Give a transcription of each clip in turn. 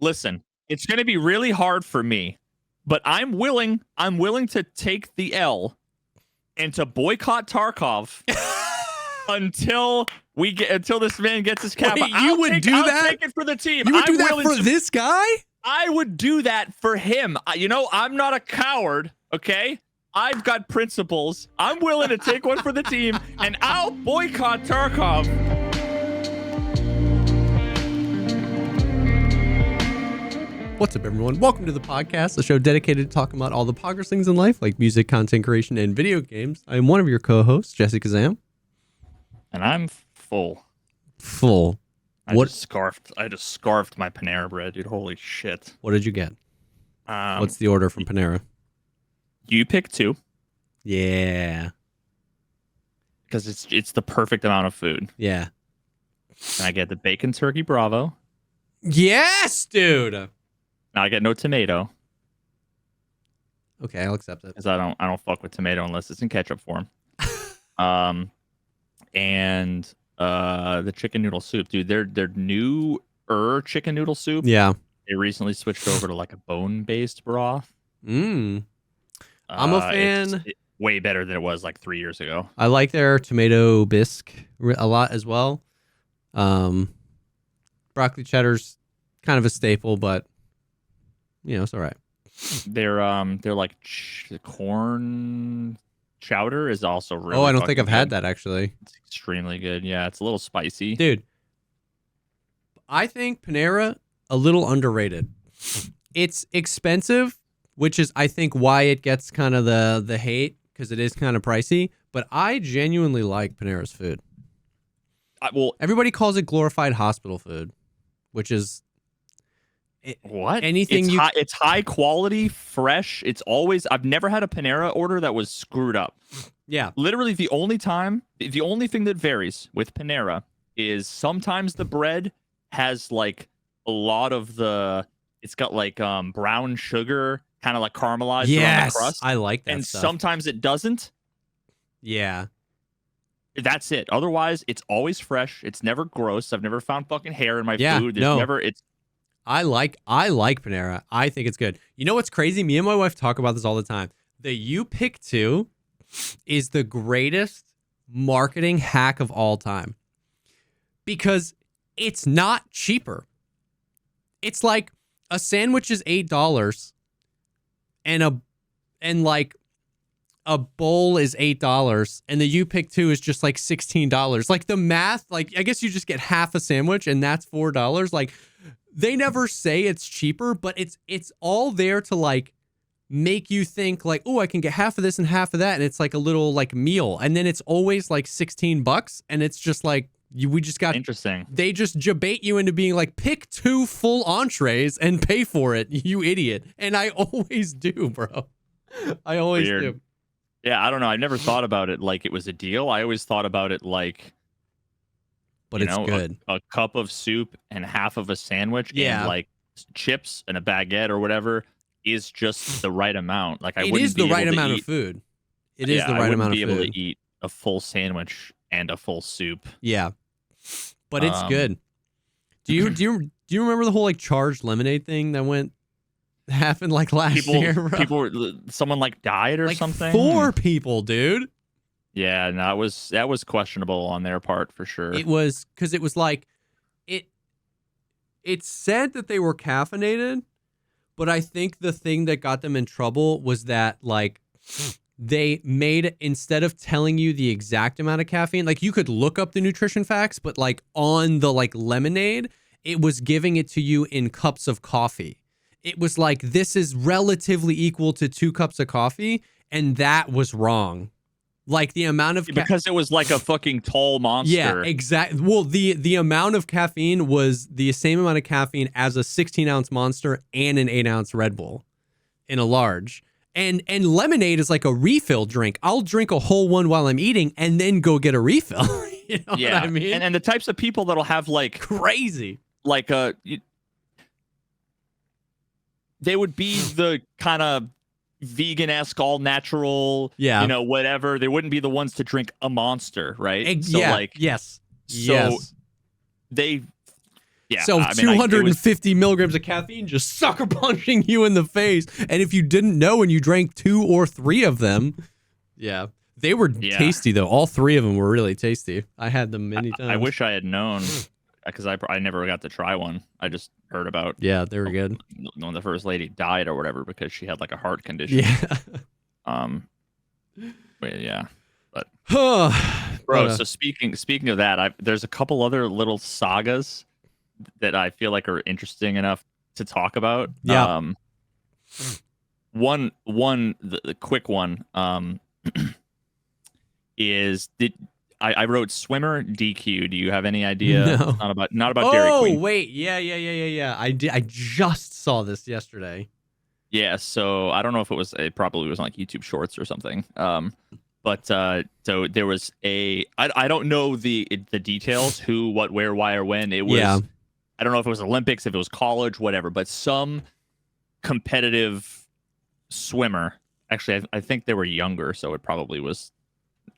Listen, it's going to be really hard for me, but I'm willing to take the L and to boycott Tarkov until this man gets his cap. Wait, you would do that? I'll take it for the team. You would do that for this guy? I would do that for him. I'm not a coward, okay? I've got principles. I'm willing to take one for the team, and I'll boycott Tarkov. What's up, everyone? Welcome to the podcast, a show dedicated to talking about all the poggers things in life, like music, content creation, and video games. I am one of your co-hosts, JesseKazam. And I'm full. I just scarfed my Panera bread, dude. Holy shit. What did you get? What's the order from Panera? You pick 2. Yeah. Because it's the perfect amount of food. Yeah. And I get the bacon turkey Bravo. Yes, dude. Now I get no tomato. Okay, I'll accept it. Because I don't fuck with tomato unless it's in ketchup form. And the chicken noodle soup, dude. Their newer chicken noodle soup. Yeah. They recently switched over to like a bone-based broth. I'm a fan. It's way better than it was like 3 years ago. I like their tomato bisque a lot as well. Broccoli cheddar's kind of a staple, but it's all right. They're like corn chowder is also really. Oh, I don't think I've had that actually. It's extremely good. Yeah, it's a little spicy, dude. I think Panera a little underrated. It's expensive, which is I think why it gets kind of the hate because it is kind of pricey. But I genuinely like Panera's food. Everybody calls it glorified hospital food, which is. It's high quality, fresh. It's always. I've never had a Panera order that was screwed up. Yeah, literally the only thing that varies with Panera is sometimes the bread has like a lot of it's got like brown sugar kind of like caramelized around the crust. I like that and stuff. Sometimes it doesn't. Yeah, that's it. Otherwise it's always fresh. It's never gross. I've never found fucking hair in my food. I like Panera. I think it's good. You know what's crazy? Me and my wife talk about this all the time. The You Pick 2 is the greatest marketing hack of all time because it's not cheaper. It's like a sandwich is $8 and like a bowl is $8 and the You Pick 2 is just like $16. Like the math, like I guess you just get half a sandwich and that's $4. Like they never say it's cheaper, but it's all there to like make you think like, oh, I can get half of this and half of that, and it's like a little like meal, and then it's always like $16, and it's just like we just got interesting. They just debate you into being like, pick 2 full entrees and pay for it, you idiot. And I always do, bro. I always do. Yeah, I don't know. I never thought about it like it was a deal. I always thought about it like. But it's good. A cup of soup and half of a sandwich and like chips and a baguette or whatever is just the right amount. Like it is the right amount of food. It is the right amount of food. I wouldn't be able to eat a full sandwich and a full soup. Yeah, but it's good. Do you remember the whole like charged lemonade thing that happened like last year? Bro? Someone like died or like something. 4 people, dude. Yeah, no, that was questionable on their part for sure. It was because it was like it said that they were caffeinated, but I think the thing that got them in trouble was that like they made, instead of telling you the exact amount of caffeine, like you could look up the nutrition facts, but like on the like lemonade, it was giving it to you in cups of coffee. It was like, this is relatively equal to 2 cups of coffee, and that was wrong. Like the amount of because it was like a fucking tall monster. Yeah, exactly. Well, the amount of caffeine was the same amount of caffeine as a 16-ounce Monster and an 8-ounce Red Bull in a large. And lemonade is like a refill drink. I'll drink a whole one while I'm eating and then go get a refill. You know what I mean? And the types of people that'll have like crazy, like they would be the kind of vegan-esque, all natural, whatever. They wouldn't be the ones to drink a Monster, right? Yes. they Yeah. So I mean, it was 250 milligrams of caffeine just sucker punching you in the face. And if you didn't know and you drank 2 or 3 of them, yeah. They were tasty, though. All 3 of them were really tasty. I had them many times. I wish I had known, because I never got to try one. I just heard about. Yeah, they were good. When the first lady died or whatever because she had like a heart condition. Yeah. But yeah. But bro, bro, so speaking of that, there's a couple other little sagas that I feel like are interesting enough to talk about. Yeah. The quick one is I wrote swimmer DQ. Do you have any idea? No. Not about Dairy Queen. Oh wait, yeah. I just saw this yesterday. Yeah, so I don't know if it probably was on like YouTube Shorts or something. But so there was I don't know the details, who, what, where, why, or when. It was, Yeah. I don't know if it was Olympics, if it was college, whatever, but some competitive swimmer, actually I think they were younger, so it probably was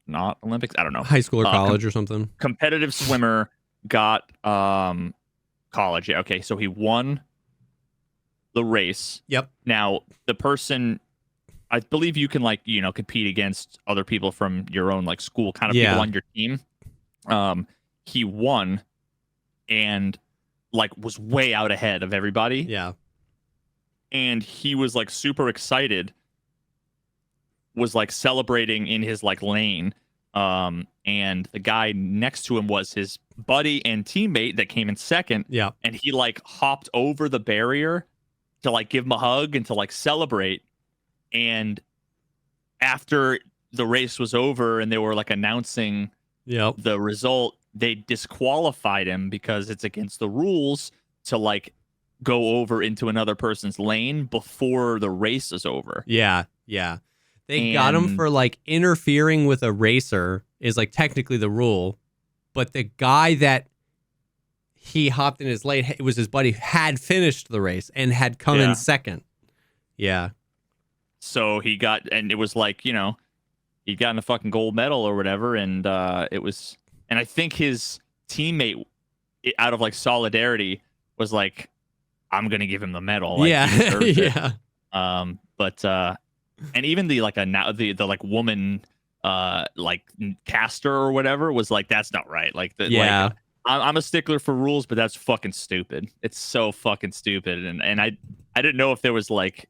not Olympics. I don't know. High school or college or something. Competitive swimmer got college. Yeah, okay. So he won the race. Yep. Now, the person, I believe you can compete against other people from your own like school kind of people on your team. He won and like was way out ahead of everybody. Yeah. And he was like super excited, was like celebrating in his like lane. And the guy next to him was his buddy and teammate that came in second. Yeah. And he like hopped over the barrier to like give him a hug and to like celebrate. And after the race was over and they were like announcing the result, they disqualified him because it's against the rules to like go over into another person's lane before the race is over. Yeah. They got him for like interfering with a racer is like technically the rule, but the guy that he hopped in his lane, it was his buddy, had finished the race and had come in second. Yeah. So he got, and it was like, he'd gotten a fucking gold medal or whatever. And it was, and I think his teammate, out of like solidarity, was like, I'm going to give him the medal. Like, yeah. he deserves it. Yeah. But, and even the like the like woman like caster or whatever was like, that's not right. Like like, I'm a stickler for rules, but that's fucking stupid. It's so fucking stupid. And I didn't know if there was like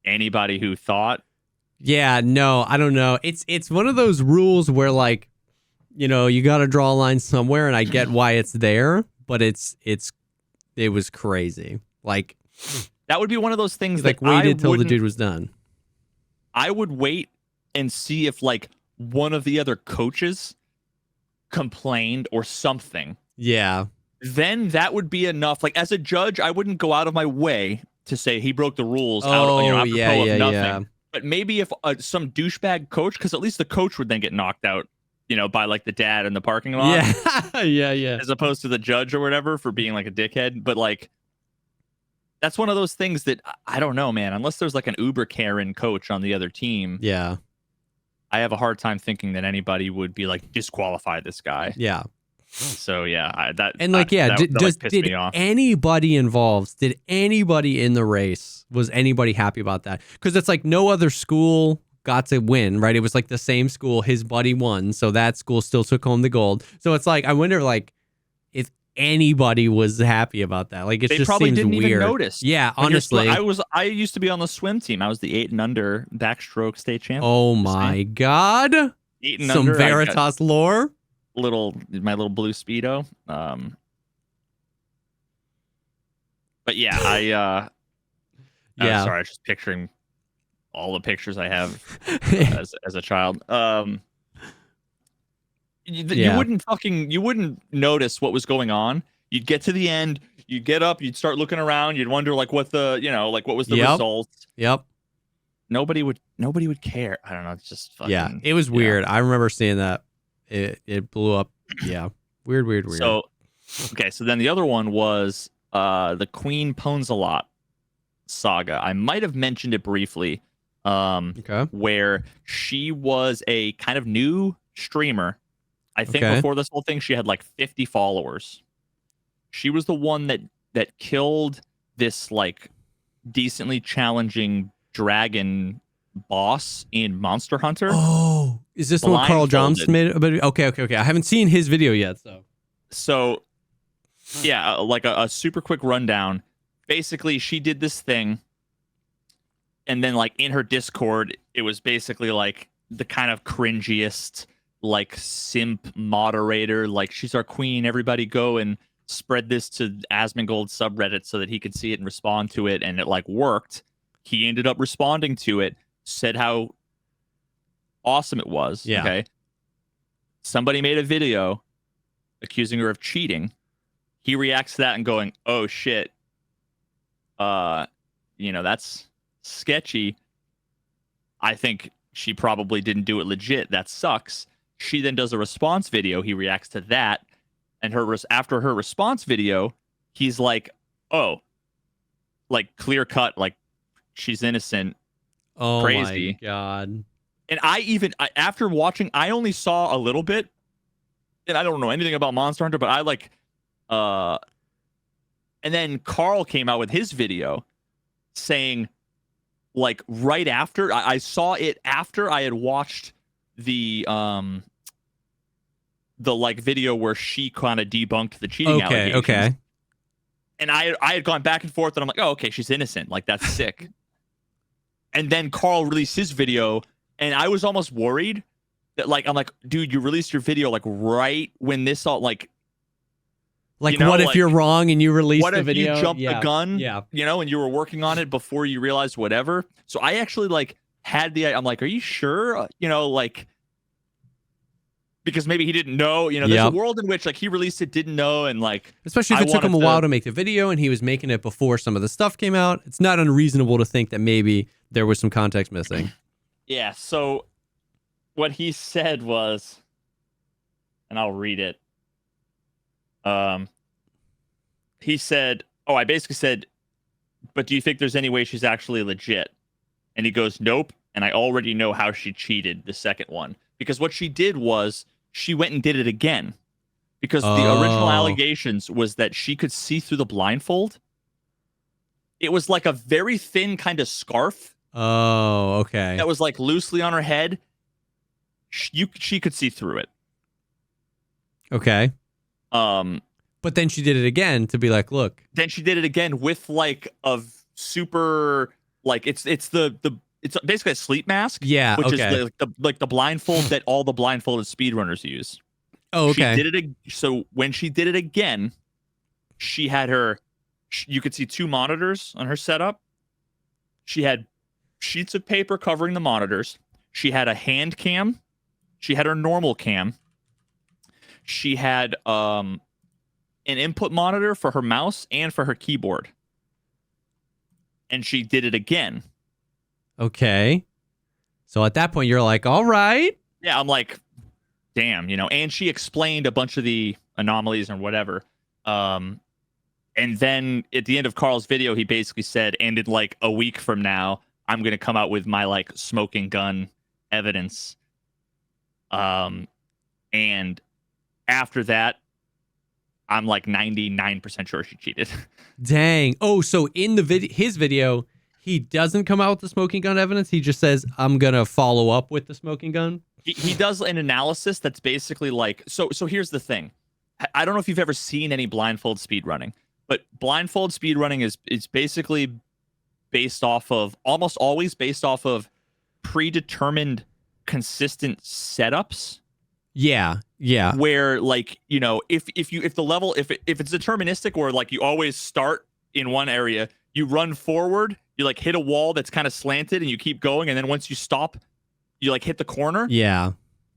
anybody who thought. Yeah, no, I don't know. It's one of those rules where like, you got to draw a line somewhere, and I get why it's there, but it was crazy. Like that would be one of those things like that waited till the dude was done. I would wait and see if like one of the other coaches complained or something. Yeah. Then that would be enough. Like as a judge, I wouldn't go out of my way to say he broke the rules. Oh, apropos of nothing. Yeah. But maybe if some douchebag coach, because at least the coach would then get knocked out, by like the dad in the parking lot. Yeah. As opposed to the judge or whatever for being like a dickhead. But like, that's one of those things that I don't know, man. Unless there's like an Uber Karen coach on the other team. Yeah. I have a hard time thinking that anybody would be like, disqualify this guy. Yeah. So yeah, did anybody involved? Did anybody in the race? Was anybody happy about that? Because it's like no other school got to win, right? It was like the same school. His buddy won, so that school still took home the gold. So it's like I wonder, like, if anybody was happy about that. Like, it just probably seems didn't weird. Even notice. Yeah, honestly, I used to be on the swim team. I was the 8 and under backstroke state champion. Oh my god! 8 and some under, Veritas lore. My little blue Speedo. But yeah, I'm sorry, I was just picturing all the pictures I have as a child. You wouldn't notice what was going on. You'd get to the end, you'd get up, you'd start looking around, you'd wonder like what the what was the result. Yep. Nobody would care. I don't know. It's just fucking, it was weird. I remember seeing that. It blew up. Yeah. Weird. So then the other one was the Queen Pons-a-Lot saga. I might have mentioned it briefly. Where she was a kind of new streamer. I think before this whole thing, she had like 50 followers. She was the one that killed this like decently challenging dragon boss in Monster Hunter. Oh, is this the one Carl Johnson made? Okay. I haven't seen his video yet, So yeah, like a super quick rundown. Basically, she did this thing, and then like in her Discord, it was basically like the kind of cringiest like simp moderator, like she's our queen, everybody go and spread this to Asmongold subreddit so that he could see it and respond to it, and it like worked. He ended up responding to it, said how awesome it was. Yeah. Okay. Somebody made a video accusing her of cheating. He reacts to that and going, "Oh shit. That's sketchy. I think she probably didn't do it legit. That sucks." She then does a response video. He reacts to that, and after her response video, he's like, "Oh, like clear cut, like she's innocent." Oh Crazy. my god! And after watching, I only saw a little bit, and I don't know anything about Monster Hunter, but I like, and then Carl came out with his video saying, like right after I saw it after I had watched the like video where she kind of debunked the cheating allegations. Okay. And I had gone back and forth, and I'm like, oh, okay, she's innocent. Like, that's sick. And then Carl released his video, and I was almost worried that, like, I'm like, dude, you released your video, like, right when this all, like, what if you're wrong and you release the video? What if you jumped the gun, Yeah. And you were working on it before you realized whatever? So I actually, like, I'm like, are you sure? Like, because maybe he didn't know, there's a world in which like he released it, didn't know, and like especially if it took him a while to make the video and he was making it before some of the stuff came out, it's not unreasonable to think that maybe there was some context missing. Yeah, so what he said was, and I'll read it. He said, I basically said, but do you think there's any way she's actually legit? And he goes, nope, and I already know how she cheated the second one. Because what she did was she went and did it again. Because the original allegations was that she could see through the blindfold. It was like a very thin kind of scarf. Oh, okay. That was like loosely on her head. She could see through it. Okay. But then she did it again to be like, look. Then she did it again with like a super, like it's basically a sleep mask. Yeah, which okay. is the blindfold that all the blindfolded speedrunners use. Oh, okay. She did it. So when she did it again, she had you could see two monitors on her setup. She had sheets of paper covering the monitors. She had a hand cam. She had her normal cam. She had an input monitor for her mouse and for her keyboard. And she did it again. Okay. So at that point, you're like, all right. Yeah, I'm like, damn, and she explained a bunch of the anomalies and whatever. And then at the end of Carl's video, he basically said, and in like a week from now, I'm going to come out with my like smoking gun evidence. And after that, I'm like 99% sure she cheated. Dang. Oh, so in his video, he doesn't come out with the smoking gun evidence. He just says, I'm going to follow up with the smoking gun. He does an analysis that's basically like, so here's the thing. I don't know if you've ever seen any blindfold speedrunning, but blindfold speedrunning is basically almost always based off of predetermined consistent setups. Yeah. Where like, if it's deterministic or like you always start in one area, you run forward, you like hit a wall that's kind of slanted and you keep going, and then once you stop, you like hit the corner. Yeah.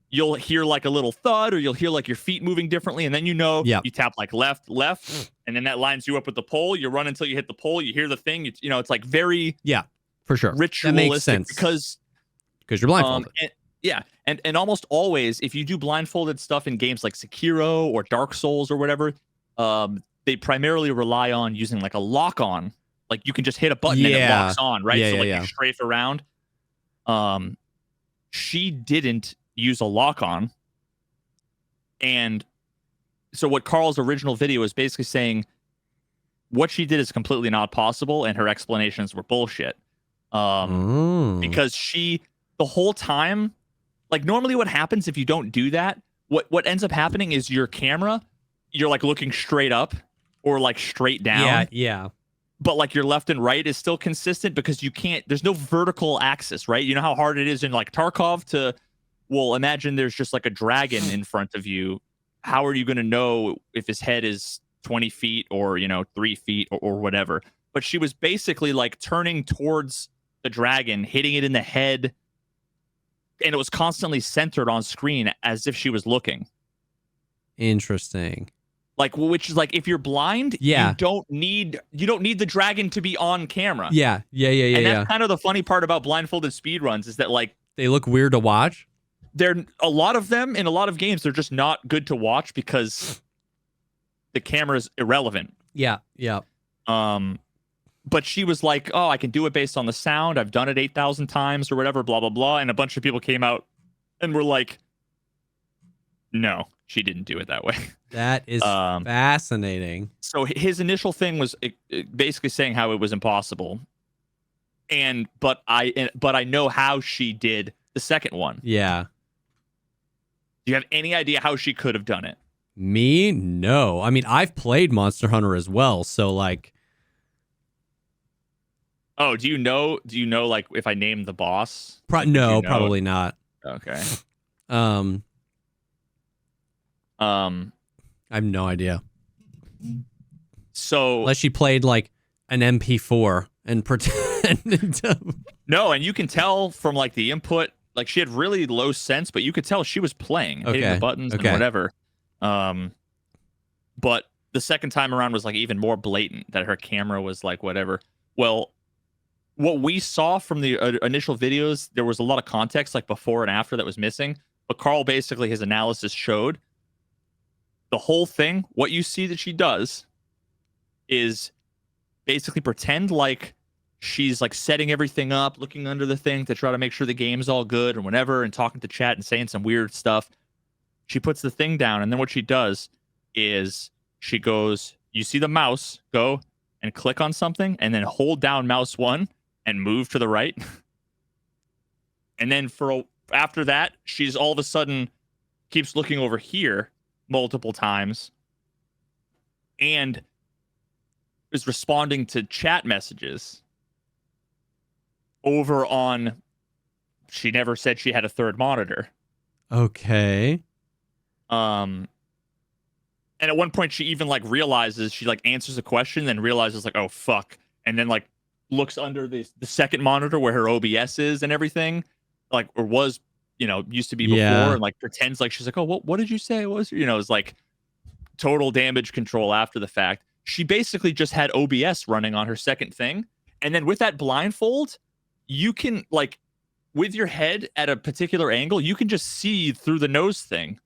You'll hear like a little thud, or you'll hear like your feet moving differently, and then you tap like left, and then that lines you up with the pole. You run until you hit the pole, you hear the thing, it's like very for sure ritualistic. That makes sense. because you're blindfolded. And almost always, if you do blindfolded stuff in games like Sekiro or Dark Souls or whatever, they primarily rely on using like a lock-on. Like you can just hit a button and it locks on, right? You strafe around. She didn't use a lock-on, and so what Carl's original video is basically saying what she did is completely not possible, and her explanations were bullshit. Because the whole time, like normally what happens if you don't do that, what ends up happening is your camera, you're like looking straight up or like straight down. Yeah. But like your left and right is still consistent because there's no vertical axis, right? You know how hard it is in like Tarkov well, imagine there's just like a dragon in front of you. How are you going to know if his head is 20 feet or, 3 feet or whatever? But she was basically like turning towards the dragon, hitting it in the head, and it was constantly centered on screen as if she was looking. Interesting. Like, which is like, if you're blind, you don't need the dragon to be on camera. Yeah. And that's kind of the funny part about blindfolded speedruns is that like they look weird to watch. A lot of them in a lot of games, they're just not good to watch because the camera is irrelevant. Yeah. But she was like, oh, I can do it based on the sound. I've done it 8,000 times or whatever, blah, blah, blah. And a bunch of people came out and were like, no, she didn't do it that way. That is fascinating. So his initial thing was basically saying how it was impossible. But I know how she did the second one. Yeah. Do you have any idea how she could have done it? Me? No. I mean, I've played Monster Hunter as well, so like. Oh, do you know like if I name the boss? No, probably not. Okay. I have no idea. So unless she played like an MP4 and pretended to. No, and you can tell from like the input, like she had really low sense, but you could tell she was playing, hitting the buttons and whatever. But the second time around was like even more blatant that her camera was like whatever. Well, what we saw from the initial videos, there was a lot of context like before and after that was missing. But Carl basically his analysis showed the whole thing. What you see that she does is basically pretend like she's like setting everything up, looking under the thing to try to make sure the game's all good or whatever, and talking to chat and saying some weird stuff. She puts the thing down, and then what she does is she goes, you see the mouse, go and click on something, and then hold down mouse 1 and move to the right. And then after that, she's all of a sudden keeps looking over here multiple times and is responding to chat messages over on. She never said she had a third monitor. Okay. And at one point she even like realizes, she like answers a question, then realizes like, oh fuck, and then like looks under the second monitor where her OBS is and everything, like, or was, used to be before, and like pretends like she's like, oh, what did you say? What was, it's like total damage control after the fact. She basically just had OBS running on her second thing, and then with that blindfold, you can like, with your head at a particular angle, you can just see through the nose thing.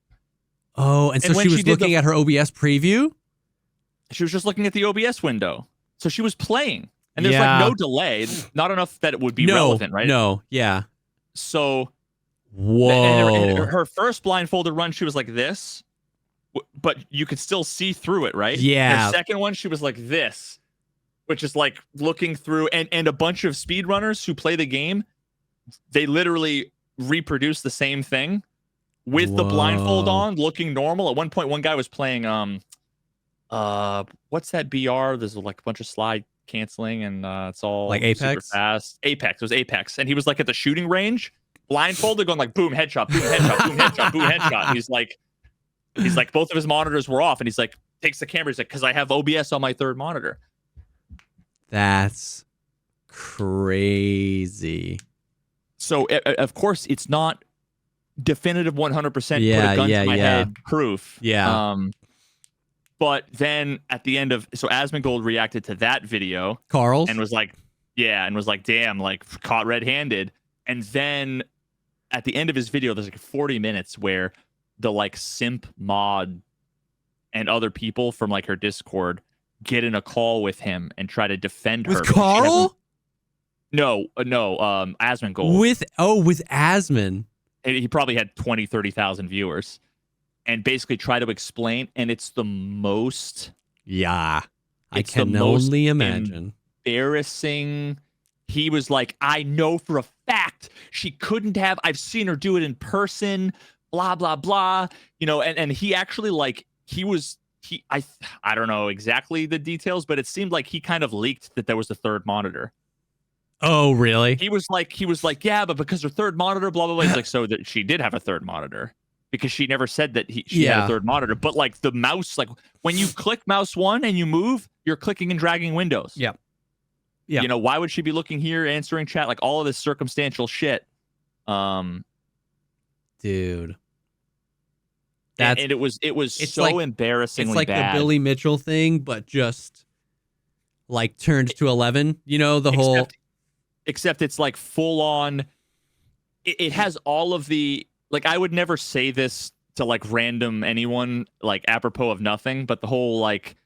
Oh, and so she was looking at her OBS preview? She was just looking at the OBS window. So she was playing. And there's like no delay. Not enough that it would be relevant, right? No, yeah. So, whoa. And her first blindfolded run, she was like this, but you could still see through it, right? Yeah. Her second one, she was like this, which is like looking through. And a bunch of speedrunners who play the game, they literally reproduce the same thing with the blindfold on, looking normal. At one point, one guy was playing what's that BR? There's like a bunch of slide canceling, and it's all like super Apex. Fast. Apex. It was Apex, and he was like at the shooting range, blindfolded, going like boom headshot, boom headshot, boom headshot, boom headshot. And he's like both of his monitors were off, and he's like takes the camera. He's like, because I have OBS on my third monitor. That's crazy. So of course it's not definitive 100% put a gun to my head proof. But then at the end of, so Asmongold reacted to that video, Carl's, and was like, damn, like caught red-handed. And then at the end of his video, there's like 40 minutes where the like simp mod and other people from like her Discord get in a call with him and try to defend her. With Carl? No, Asmongold. With Asmon. He probably had 20, 30,000 viewers. and basically try to explain, and it's the most Yeah. I it's the can most only imagine. embarrassing. He was like, I know for a fact she couldn't have. I've seen her do it in person, blah, blah, blah. You know, and he actually like I don't know exactly the details, but it seemed like he kind of leaked that there was a third monitor. Oh, really? He was like, yeah, but because her third monitor, blah, blah, blah. He's like, so that she did have a third monitor because she never said that she had a third monitor. But like the mouse, like when you click mouse 1 and you move, you're clicking and dragging windows. Yeah. Yeah. You know, why would she be looking here, answering chat, like all of this circumstantial shit? Dude. And it was so like, embarrassingly it's like bad. The Billy Mitchell thing, but just like turned to 11. You know, except it's like full on. It has all of the, like, I would never say this to like random anyone, like apropos of nothing, but the whole like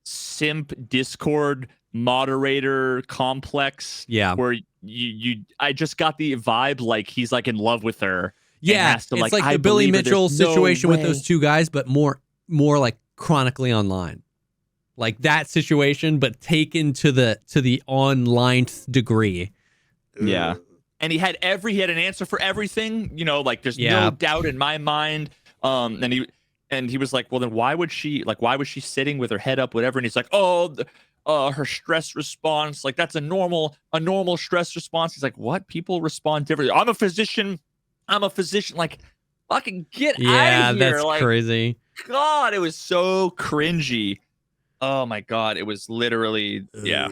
simp Discord moderator complex. Yeah. Where I just got the vibe like he's like in love with her. Yeah, to, it's like the Billy Mitchell situation with those two guys, but more like chronically online, like that situation, but taken to the online degree. Yeah, and he had an answer for everything. You know, like there's no doubt in my mind. And he was like, well, then why was she sitting with her head up, whatever? And he's like, her stress response, like that's a normal stress response. He's like, what? People respond differently. I'm a physician. Like, fucking get out of here. Yeah, that's like, crazy. God, it was so cringy. Oh my God, it was literally, yeah.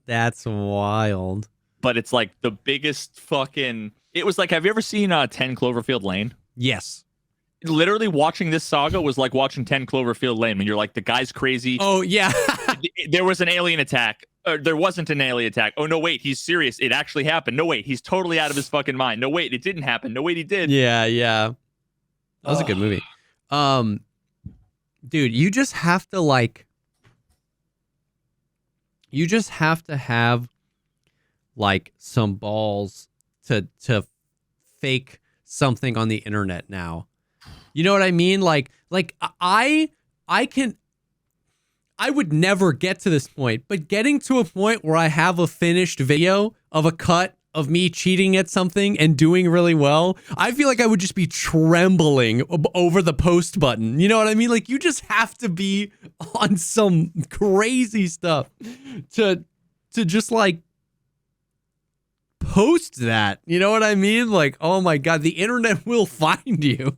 That's wild. But it's like the biggest fucking. It was like, have you ever seen 10 Cloverfield Lane? Yes. Literally watching this saga was like watching 10 Cloverfield Lane when you're like, the guy's crazy. Oh, yeah. There was an alien attack. There wasn't an alien attack. Oh, no, wait, he's serious. It actually happened. No, wait, he's totally out of his fucking mind. No, wait, it didn't happen. No, wait, he did. Yeah. That was a good movie. Dude, you just have to have like some balls to fake something on the internet now. You know what I mean? Like I would never get to this point, but getting to a point where I have a finished video of a cut of me cheating at something and doing really well, I feel like I would just be trembling over the post button. You know what I mean? Like you just have to be on some crazy stuff to just like post that. You know what I mean? Like, oh my God, the internet will find you.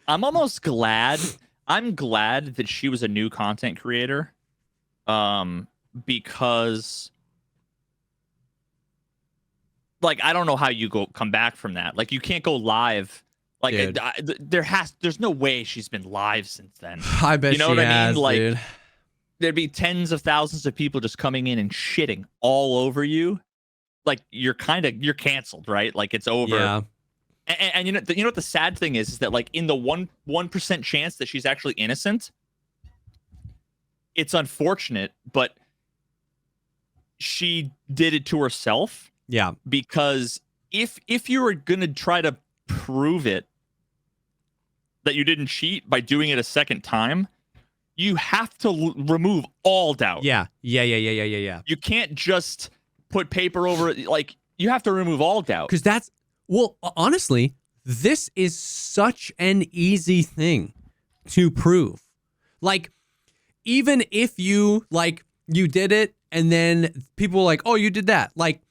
I'm almost glad. I'm glad that she was a new content creator, because, like, I don't know how you come back from that. Like, you can't go live. Like, there's no way she's been live since then. I bet you know she what has, I mean? Like, dude. There'd be tens of thousands of people just coming in and shitting all over you. Like, you're canceled, right? Like, it's over. Yeah. And you know what the sad thing is that like in the 1% chance that she's actually innocent, it's unfortunate, but she did it to herself. Yeah. Because if you were gonna try to prove it that you didn't cheat by doing it a second time, you have to remove all doubt. Yeah. You can't just put paper over it. Like you have to remove all doubt. Because well, honestly, this is such an easy thing to prove. Like, even if you did it and then people were like, oh, you did that. Like,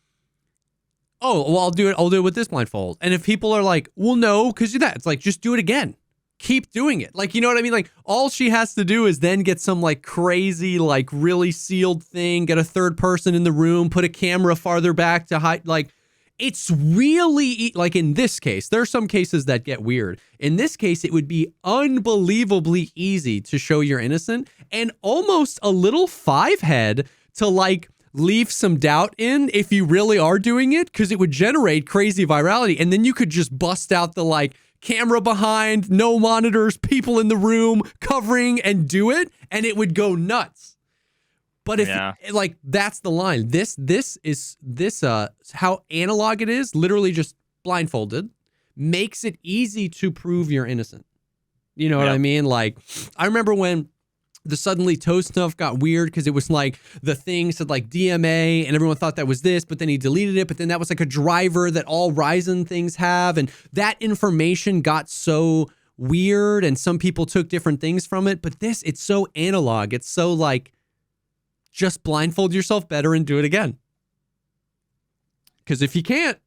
oh, well, I'll do it with this blindfold. And if people are like, well, no, because you did that. It's like, just do it again. Keep doing it. Like, you know what I mean? Like, all she has to do is then get some like crazy, like really sealed thing, get a third person in the room, put a camera farther back to hide, like, it's really, like in this case, there are some cases that get weird. In this case, it would be unbelievably easy to show you're innocent and almost a little five-head to like leave some doubt in if you really are doing it, because it would generate crazy virality. And then you could just bust out the like camera behind, no monitors, people in the room covering and do it. And it would go nuts. But if like that's the line, this is how analog it is, literally just blindfolded, makes it easy to prove you're innocent. You know what Yeah. I mean? Like, I remember when the suddenly toast stuff got weird because it was like the thing said like DMA and everyone thought that was this, but then he deleted it. But then that was like a driver that all Ryzen things have. And that information got so weird and some people took different things from it. But this, it's so analog. It's so like, just blindfold yourself better and do it again. Because if you can't,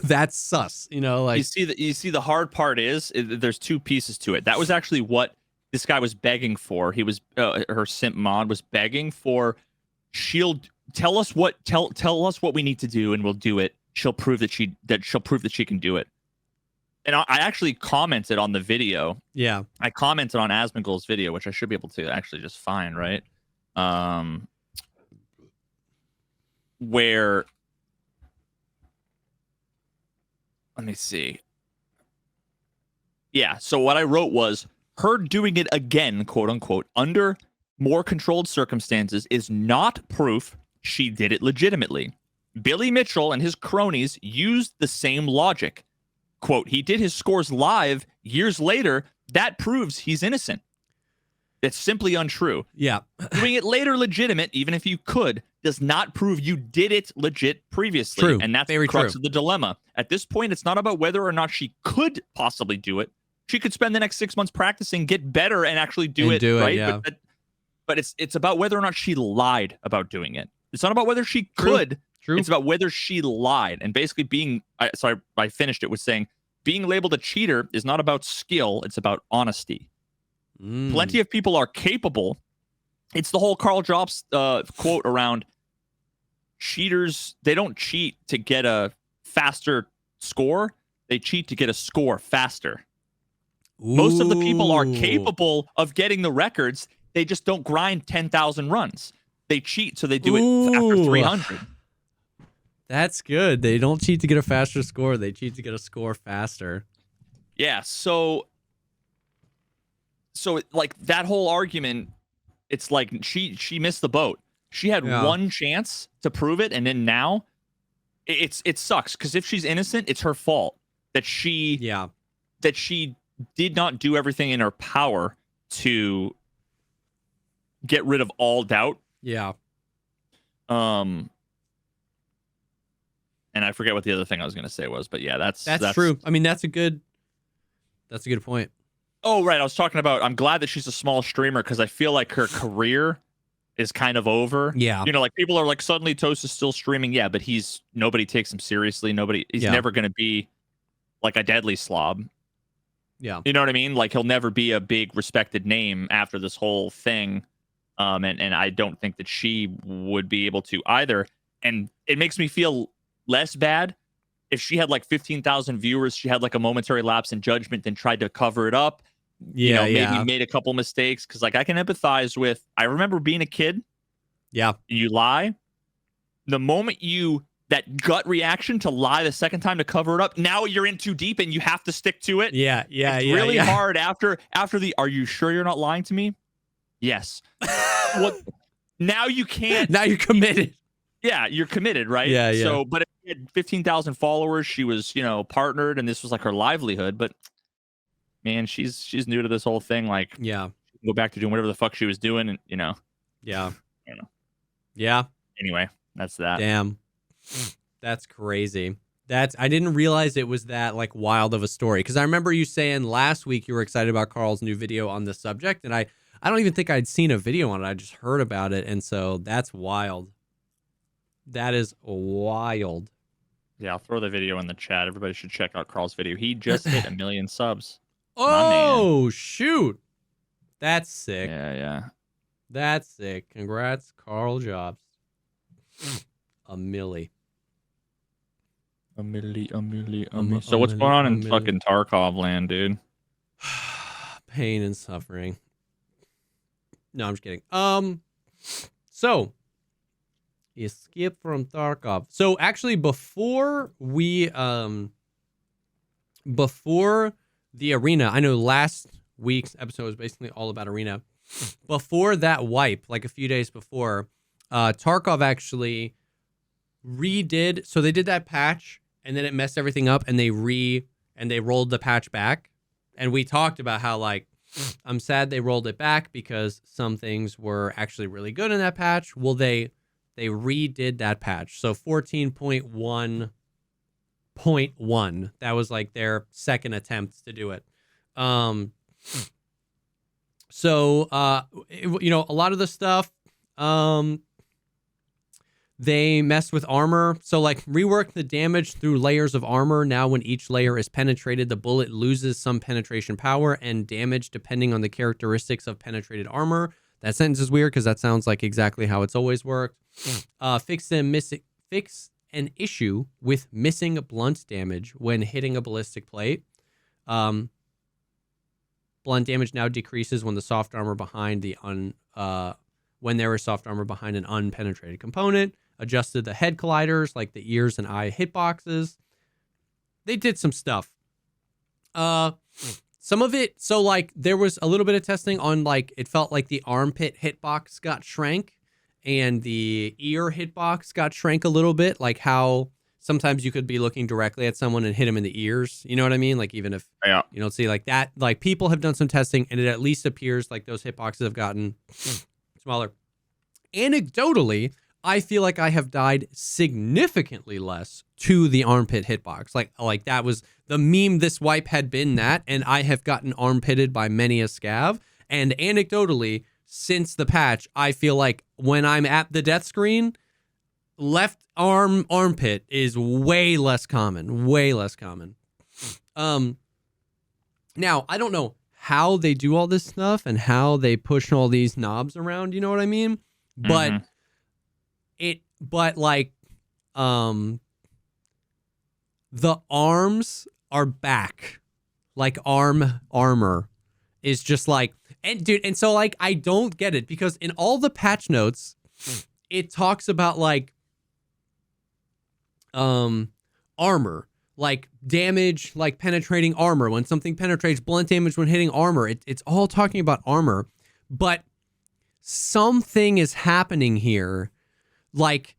that's sus, you know, like you see the hard part is there's two pieces to it. That was actually what this guy was begging for. He was her simp mod was begging for. She'll tell us what we need to do and we'll do it. She'll prove that she can do it. And I actually commented on the video. Yeah. I commented on Asmongold's video, which I should be able to actually just find, right? Where let me see. Yeah, so what I wrote was her doing it again, quote unquote, under more controlled circumstances is not proof she did it legitimately. Billy Mitchell and his cronies used the same logic. Quote, he did his scores live years later. That proves he's innocent. That's simply untrue. Yeah. Doing it later legitimate, even if you could, does not prove you did it legit previously. True. And that's Very the crux true. of the dilemma. At this point, it's not about whether or not she could possibly do it. She could spend the next 6 months practicing, get better, and actually do it, right? Yeah. But it's about whether or not she lied about doing it. It's not about whether she could. True. It's about whether she lied. And basically I finished it with saying, being labeled a cheater is not about skill. It's about honesty. Plenty of people are capable. It's the whole Carl Jobs quote around cheaters. They don't cheat to get a faster score. They cheat to get a score faster. Most of the people are capable of getting the records. They just don't grind 10,000 runs. They cheat, so they do it after 300. That's good. They don't cheat to get a faster score. They cheat to get a score faster. Yeah, so like that whole argument, it's like she missed the boat. She had one chance to prove it, and then now it sucks because if she's innocent, it's her fault that she did not do everything in her power to get rid of all doubt. Yeah. And I forget what the other thing I was going to say was, but yeah, that's true. I mean, that's a good point. Oh, right. I was talking about, I'm glad that she's a small streamer because I feel like her career is kind of over. Yeah. You know, like people are like, suddenly Toast is still streaming. Yeah, but nobody takes him seriously. He's never going to be like a deadly slob. Yeah. You know what I mean? Like he'll never be a big respected name after this whole thing. And I don't think that she would be able to either. And it makes me feel less bad if she had like 15,000 viewers, she had like a momentary lapse in judgment and tried to cover it up. Maybe made a couple mistakes because like I can empathize with. I remember being a kid. Yeah. You lie. The moment that gut reaction to lie the second time to cover it up, now you're in too deep and you have to stick to it. Yeah. It's really hard after the, are you sure you're not lying to me? Yes. What? Now you can't. Now you're committed. Yeah, you're committed, right? Yeah. So, but if she had 15,000 followers, she was, partnered, and this was like her livelihood. But man, she's new to this whole thing. Like, yeah, she can go back to doing whatever the fuck she was doing, and Yeah. I don't know. Yeah. Anyway, that's that. Damn, that's crazy. I didn't realize it was that like wild of a story because I remember you saying last week you were excited about Carl's new video on the subject, and I don't even think I'd seen a video on it. I just heard about it, and so that's wild. That is wild. Yeah, I'll throw the video in the chat. Everybody should check out Carl's video. He just hit 1 million subs. Oh, shoot. That's sick. Yeah. That's sick. Congrats, Carl Jobs. A milli. A milli. So what's going on in fucking Tarkov land, dude? Pain and suffering. No, I'm just kidding. So escape from Tarkov. So actually before the arena, I know last week's episode was basically all about arena. Before that wipe, like a few days before, Tarkov actually redid. So they did that patch and then it messed everything up and they rolled the patch back. And we talked about how like I'm sad they rolled it back because some things were actually really good in that patch. Well, they redid that patch. So 14.1.1, that was like their second attempt to do it. So you know, a lot of the stuff, they messed with armor. So like rework the damage through layers of armor. Now when each layer is penetrated, the bullet loses some penetration power and damage depending on the characteristics of penetrated armor. That sentence is weird because that sounds like exactly how it's always worked. Fix an issue with missing blunt damage when hitting a ballistic plate. Blunt damage now decreases when the soft armor behind the when there is soft armor behind an unpenetrated component. Adjusted the head colliders like the ears and eye hitboxes. They did some stuff. Some of it, so like there was a little bit of testing on like it felt like the armpit hitbox got shrank and the ear hitbox got shrank a little bit, like how sometimes you could be looking directly at someone and hit them in the ears. You know what I mean? Like even if you don't see like that, like people have done some testing and it at least appears like those hitboxes have gotten smaller. Anecdotally, I feel like I have died significantly less to the armpit hitbox. Like that was the meme this wipe had been that, and I have gotten armpitted by many a scav. And anecdotally, since the patch, I feel like when I'm at the death screen, left armpit is way less common. Way less common. Now, I don't know how they do all this stuff and how they push all these knobs around, you know what I mean? But like the arms are back. Like armor is just like, and dude, and so like I don't get it because in all the patch notes it talks about like armor, like damage, like penetrating armor. When something penetrates, blunt damage when hitting armor. It's all talking about armor, but something is happening here. Like,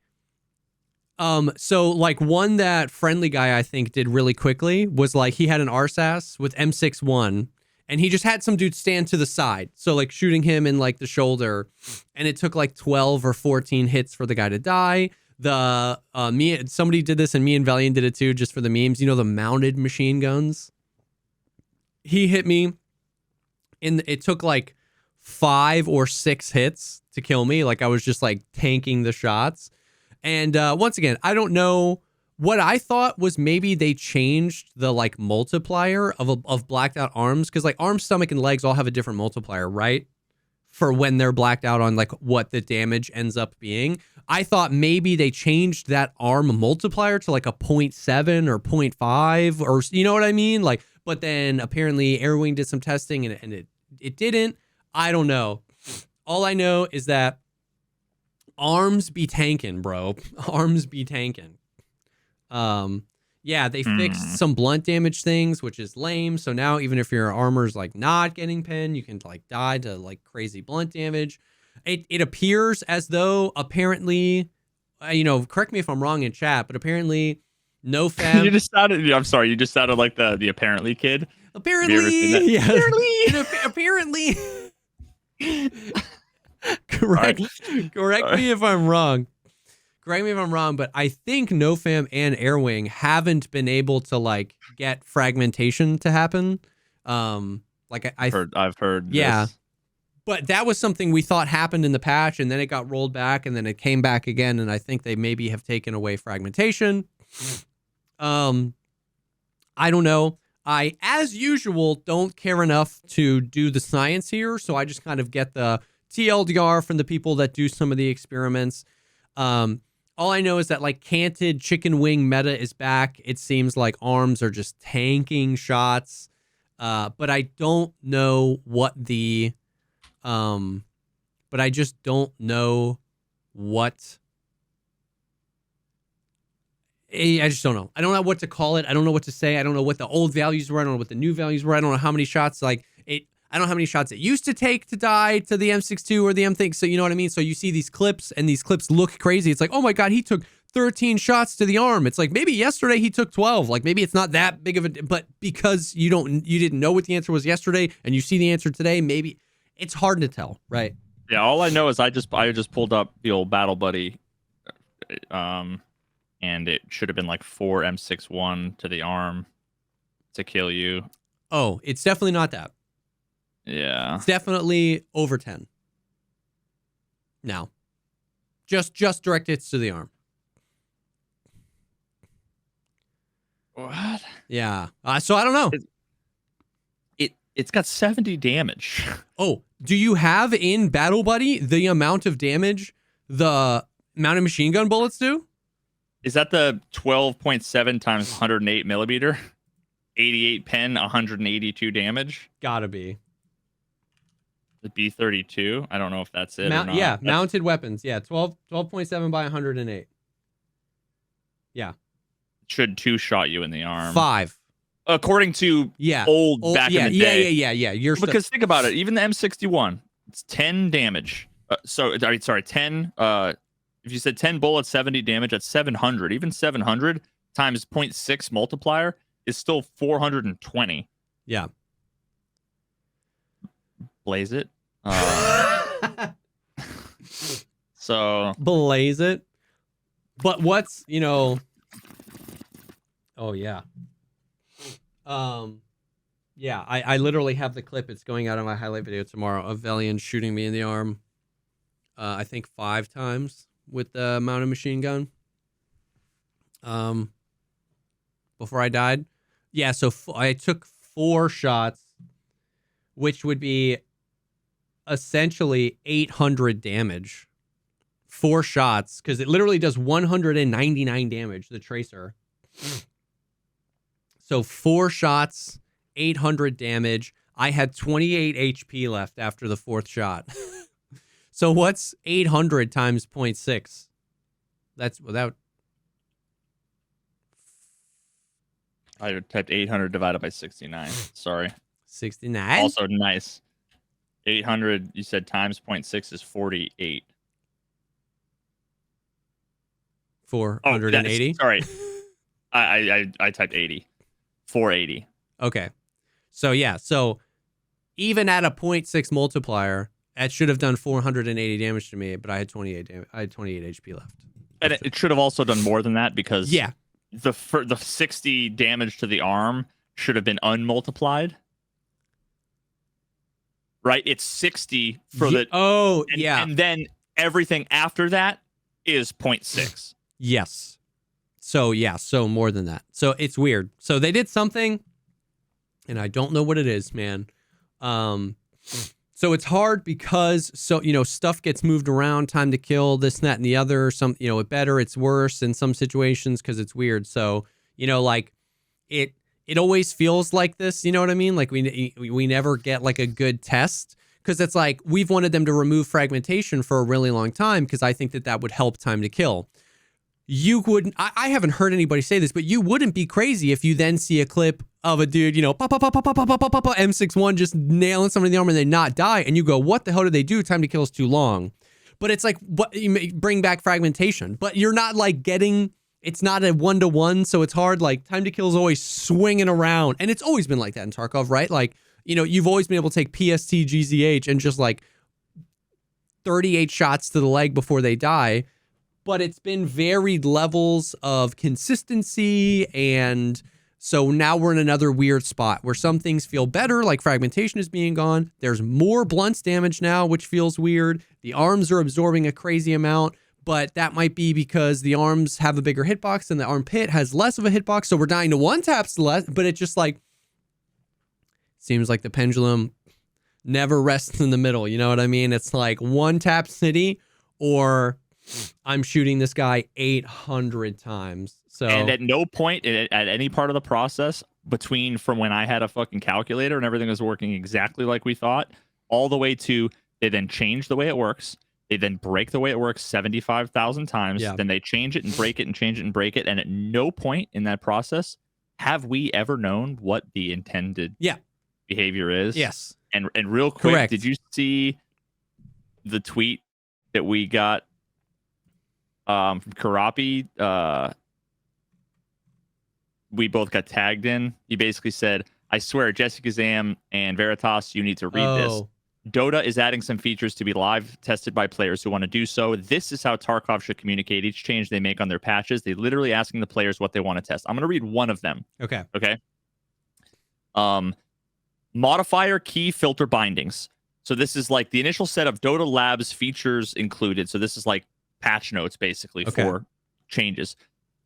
so like one that friendly guy I think did really quickly was like he had an RSAS with M61 and he just had some dude stand to the side. So like shooting him in like the shoulder, and it took like 12 or 14 hits for the guy to die. Somebody did this and me and Valiant did it too, just for the memes. You know, the mounted machine guns. He hit me it took like 5 or 6 hits to kill me. Like I was just like tanking the shots. And once again, I don't know. What I thought was maybe they changed the like multiplier of blacked out arms, because like arms, stomach, and legs all have a different multiplier, right? For when they're blacked out on like what the damage ends up being. I thought maybe they changed that arm multiplier to like a 0.7 or 0.5 or you know what I mean? Like, but then apparently Airwing did some testing and it didn't. I don't know. All I know is that arms be tanking, bro. Arms be tanking. Yeah, they fixed some blunt damage things, which is lame. So now even if your armor's like not getting pinned, you can like die to like crazy blunt damage. It appears as though apparently, correct me if I'm wrong in chat, but apparently no fam. You just sounded. I'm sorry. You just sounded like the apparently kid. Apparently, yeah. Apparently. Correct me if I'm wrong. Correct me if I'm wrong, but I think NoFam and Airwing haven't been able to like get fragmentation to happen. I've heard. Yeah, this. But that was something we thought happened in the patch, and then it got rolled back, and then it came back again, and I think they maybe have taken away fragmentation. I don't know. I, as usual, don't care enough to do the science here, so I just kind of get the TLDR from the people that do some of the experiments. All I know is that like canted chicken wing meta is back. It seems like arms are just tanking shots. But I don't know what the but I just don't know what I just don't know. I don't know what to call it. I don't know what to say. I don't know what the old values were. I don't know what the new values were. I don't know how many shots I don't know how many shots it used to take to die to the M62 or the M thing. So you know what I mean? So you see these clips and these clips look crazy. It's like, oh my God, he took 13 shots to the arm. It's like maybe yesterday he took 12. Like maybe it's not that big of a, but because you didn't know what the answer was yesterday and you see the answer today, maybe it's hard to tell, right? Yeah, all I know is I just pulled up the old Battle Buddy, and it should have been like 4 M61 to the arm to kill you. Oh, it's definitely not that. Yeah, It's definitely over 10. Now, just direct hits to the arm. what? Yeah. So I don't know. It's got 70 damage. Oh, do you have in Battle Buddy the amount of damage the mounted machine gun bullets do? Is that the 12.7 times 108 millimeter? 88 pen, 182 damage. Gotta be. The B32. I don't know if that's it. Or not. Yeah, mounted weapons. Yeah, 12.7 by 108. Yeah. Should 2-shot you in the arm. 5. According to old back in the day. Yeah. Because think about it. Even the M61, it's 10 damage. 10. If you said 10 bullets, 70 damage, that's 700. Even 700 times 0.6 multiplier is still 420. Yeah. Blaze it. So blaze it. But what's, oh yeah. Yeah, I literally have the clip. It's going out on my highlight video tomorrow of Velian shooting me in the arm. I think 5 times with the mounted machine gun. Before I died. Yeah, so I took 4 shots, which would be essentially 800 damage. 4 shots, because it literally does 199 damage, the tracer. So 4 shots, 800 damage. I had 28 HP left after the 4th shot. So what's 800 times 0.6? That's without... I typed 800 divided by 69. Sorry. 69? Also nice. 800, you said times 0.6 is 48. 480? Sorry. I typed 80. 480. Okay. So yeah, so even at a 0.6 multiplier, that should have done 480 damage to me, but I had 28 HP left. And it should have also done more than that because the 60 damage to the arm should have been unmultiplied. Right? It's 60 for the and then everything after that is 0.6. Yes. So yeah, so more than that. So it's weird. So they did something, and I don't know what it is, man. So it's hard because stuff gets moved around, time to kill, this, and that, and the other. Some it better, it's worse in some situations because it's weird. So like it always feels like this. You know what I mean? Like we never get like a good test. Because it's like we've wanted them to remove fragmentation for a really long time because I think that would help time to kill. You wouldn't. I haven't heard anybody say this, but you wouldn't be crazy if you then see a clip of a dude, M61 just nailing somebody in the arm and they not die, and you go, "What the hell did they do? Time to kill is too long." But it's like, what you may bring back fragmentation, but you're not like getting. It's not a 1-to-1, so it's hard. Like time to kill is always swinging around, and it's always been like that in Tarkov, right? Like you've always been able to take PST, GZH, and just like 38 shots to the leg before they die. But it's been varied levels of consistency, and so now we're in another weird spot where some things feel better, like fragmentation is being gone. There's more blunts damage now, which feels weird. The arms are absorbing a crazy amount, but that might be because the arms have a bigger hitbox and the armpit has less of a hitbox, so we're dying to 1-taps less, but it just like seems like the pendulum never rests in the middle, you know what I mean? It's like 1-tap city or... I'm shooting this guy 800 times. So and at no point at any part of the process between from when I had a fucking calculator and everything was working exactly like we thought, all the way to they then change the way it works. They then break the way it works 75,000 times. Yeah. Then they change it and break it and change it and break it. And at no point in that process have we ever known what the intended behavior is. Yes. And real quick, correct. Did you see the tweet that we got from Karapi, we both got tagged in. He basically said, I swear, JesseKazam and Veritas, you need to read this. Dota is adding some features to be live tested by players who want to do so. This is how Tarkov should communicate each change they make on their patches. They literally asking the players what they want to test. I'm going to read one of them. Okay. Modifier key filter bindings. So this is like the initial set of Dota Labs features included. So this is like patch notes basically for changes.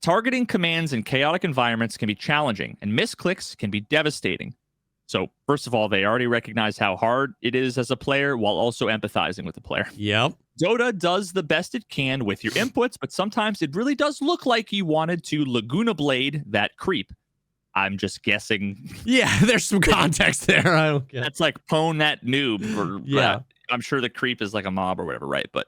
Targeting commands in chaotic environments can be challenging, and misclicks can be devastating. So, first of all, they already recognize how hard it is as a player while also empathizing with the player. Yep. Dota does the best it can with your inputs, but sometimes it really does look like you wanted to Laguna Blade that creep. I'm just guessing. Yeah, there's some context there. I don't get it. That's like pwn that noob. Or, yeah. I'm sure the creep is like a mob or whatever, right? But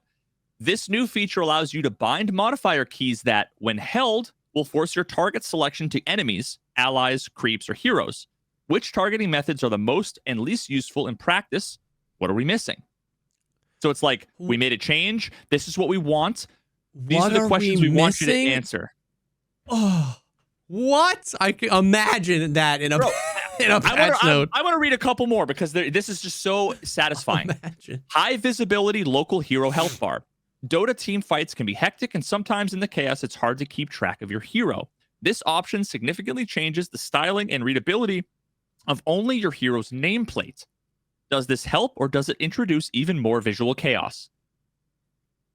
this new feature allows you to bind modifier keys that, when held, will force your target selection to enemies, allies, creeps, or heroes. Which targeting methods are the most and least useful in practice? What are we missing? So it's like, we made a change. This is what we want. These are the questions we want you to answer. Oh, what? I can imagine that in a, in a patch note. I want to read a couple more because this is just so satisfying. High visibility local hero health bar. Dota team fights can be hectic, and sometimes in the chaos, it's hard to keep track of your hero. This option significantly changes the styling and readability of only your hero's nameplate. Does this help, or does it introduce even more visual chaos?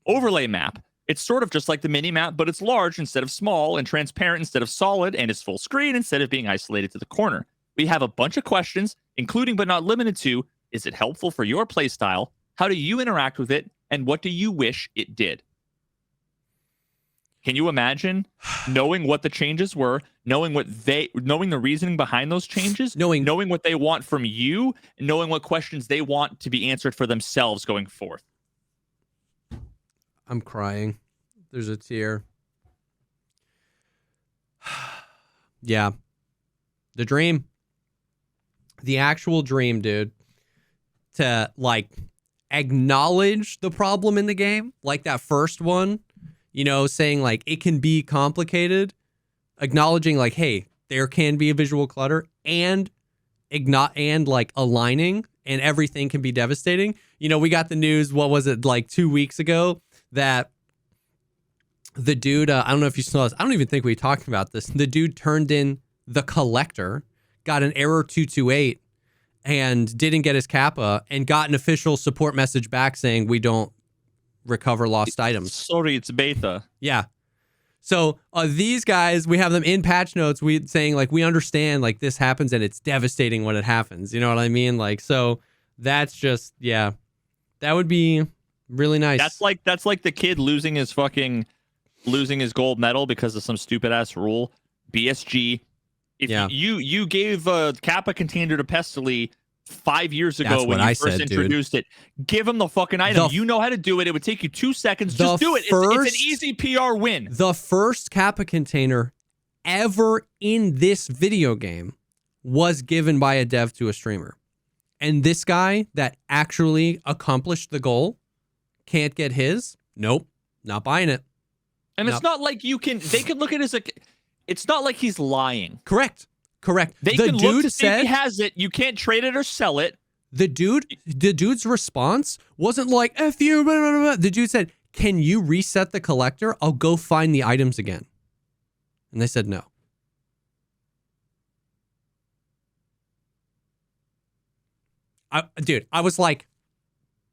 Overlay map. It's sort of just like the mini map, but it's large instead of small, and transparent instead of solid, and is full screen instead of being isolated to the corner. We have a bunch of questions, including but not limited to, is it helpful for your playstyle? How do you interact with it? And what do you wish it did? Can you imagine knowing what the changes were, knowing the reasoning behind those changes, knowing what they want from you, and knowing what questions they want to be answered for themselves going forth? I'm crying. There's a tear. Yeah. The dream. The actual dream, dude. To like acknowledge the problem in the game, like that first one. You know, saying like it can be complicated, acknowledging like, hey, there can be a visual clutter, and like aligning, and everything can be devastating. You know, we got the news, what was it, like 2 weeks ago, that the dude, I don't know if you saw this, I don't even think we talked about this. The dude turned in the collector, got an error 228, and didn't get his kappa, and got an official support message back saying we don't recover lost items. Sorry, it's beta. Yeah. So these guys, we have them in patch notes, we saying like, we understand like this happens and it's devastating when it happens. You know what I mean? Like, so that's just, yeah, that would be really nice. That's like the kid losing his gold medal because of some stupid ass rule. BSG. If you gave a Kappa container to Pestily 5 years ago when you first introduced it, give him the fucking item. You know how to do it. It would take you 2 seconds. Just do it. It's an easy PR win. The first Kappa container ever in this video game was given by a dev to a streamer. And this guy that actually accomplished the goal can't get his? Nope. Not buying it. And it's not like they can look at it as it's not like he's lying. Correct. They can look to see if he has it. You can't trade it or sell it. The dude's response wasn't like, F you, blah, blah, blah. The dude said, can you reset the collector? I'll go find the items again. And they said no. I was like,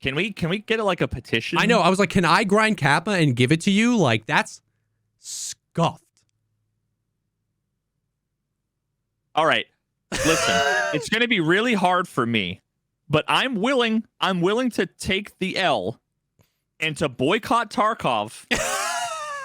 can we get it like a petition? I know. I was like, can I grind Kappa and give it to you? Like, that's scuffed. All right, listen, it's going to be really hard for me, but I'm willing to take the L and to boycott Tarkov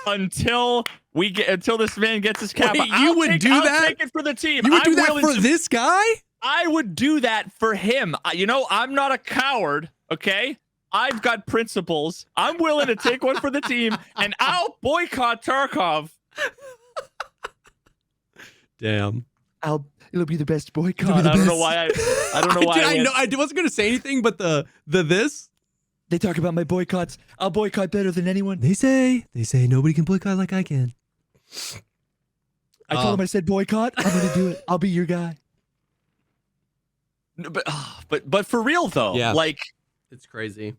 until this man gets his Kappa. Wait, I'll take it for the team. You would do that for this guy? I would do that for him. You know, I'm not a coward, okay? I've got principles. I'm willing to take one for the team, and I'll boycott Tarkov. Damn. It'll be the best boycott. I don't know why I don't know why. I wasn't gonna say anything, but the this. They talk about my boycotts. I'll boycott better than anyone. They say nobody can boycott like I can. I told him I said boycott. I'm gonna do it. I'll be your guy. No, but for real though, Yeah. like It's crazy.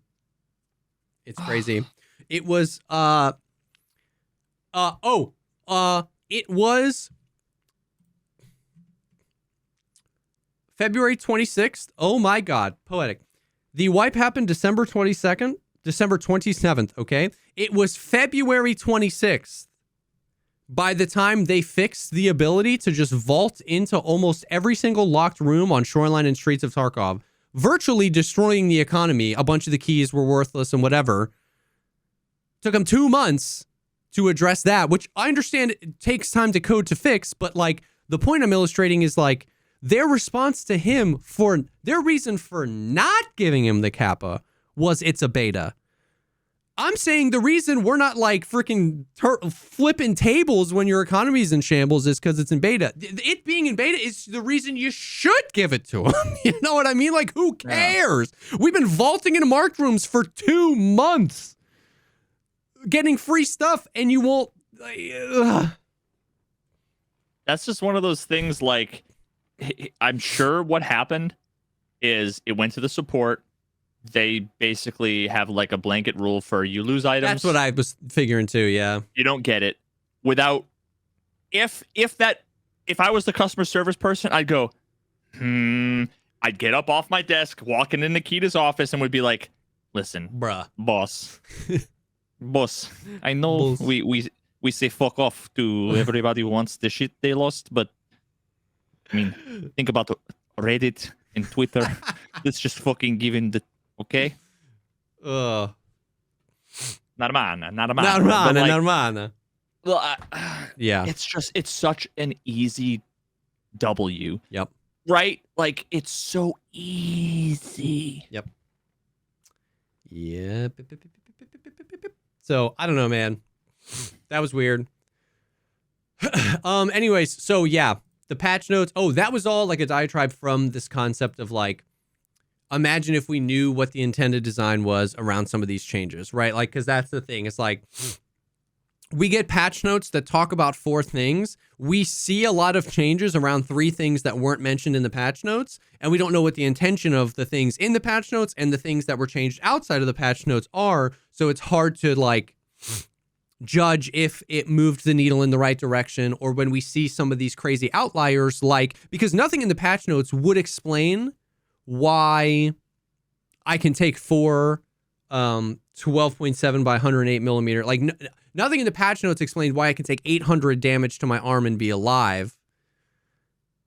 It's crazy. It was it was February 26th. Oh my God, poetic. The wipe happened December 22nd, December 27th, okay? It was February 26th by the time they fixed the ability to just vault into almost every single locked room on Shoreline and Streets of Tarkov, virtually destroying the economy. A bunch of the keys were worthless and whatever. Took them 2 months to address that, which I understand it takes time to code to fix, but like the point I'm illustrating is like their response to him for their reason for not giving him the kappa was it's a beta. I'm saying the reason we're not like freaking flipping tables when your economy's in shambles is because it's in beta. It being in beta is the reason you should give it to them. You know what I mean? Like, who cares? Yeah. We've been vaulting into marked rooms for 2 months, getting free stuff, and you won't. That's just one of those things. Like, I'm sure what happened is it went to the support. They basically have like a blanket rule for you lose items. That's what I was figuring too. Yeah, you don't get it without. If I was the customer service person, I'd go, I'd get up off my desk, walk into Nikita's office, and would be like, "Listen, boss, boss. I know we say fuck off to everybody who wants the shit they lost, but I mean, think about Reddit and Twitter. Let's just fucking give him the." Okay. Not Well, yeah. It's such an easy W. Yep. Right? Like it's so easy. Yep. Yeah. So I don't know, man. That was weird. Anyways, so yeah, the patch notes. Oh, that was all like a diatribe from this concept of like, imagine if we knew what the intended design was around some of these changes, right? Like, because that's the thing. It's like we get patch notes that talk about 4 things. We see a lot of changes around 3 things that weren't mentioned in the patch notes, and we don't know what the intention of the things in the patch notes and the things that were changed outside of the patch notes are. So it's hard to like judge if it moved the needle in the right direction, or when we see some of these crazy outliers, like because nothing in the patch notes would explain why I can take 4 12.7 by 108 millimeter. Like nothing in the patch notes explained why I can take 800 damage to my arm and be alive.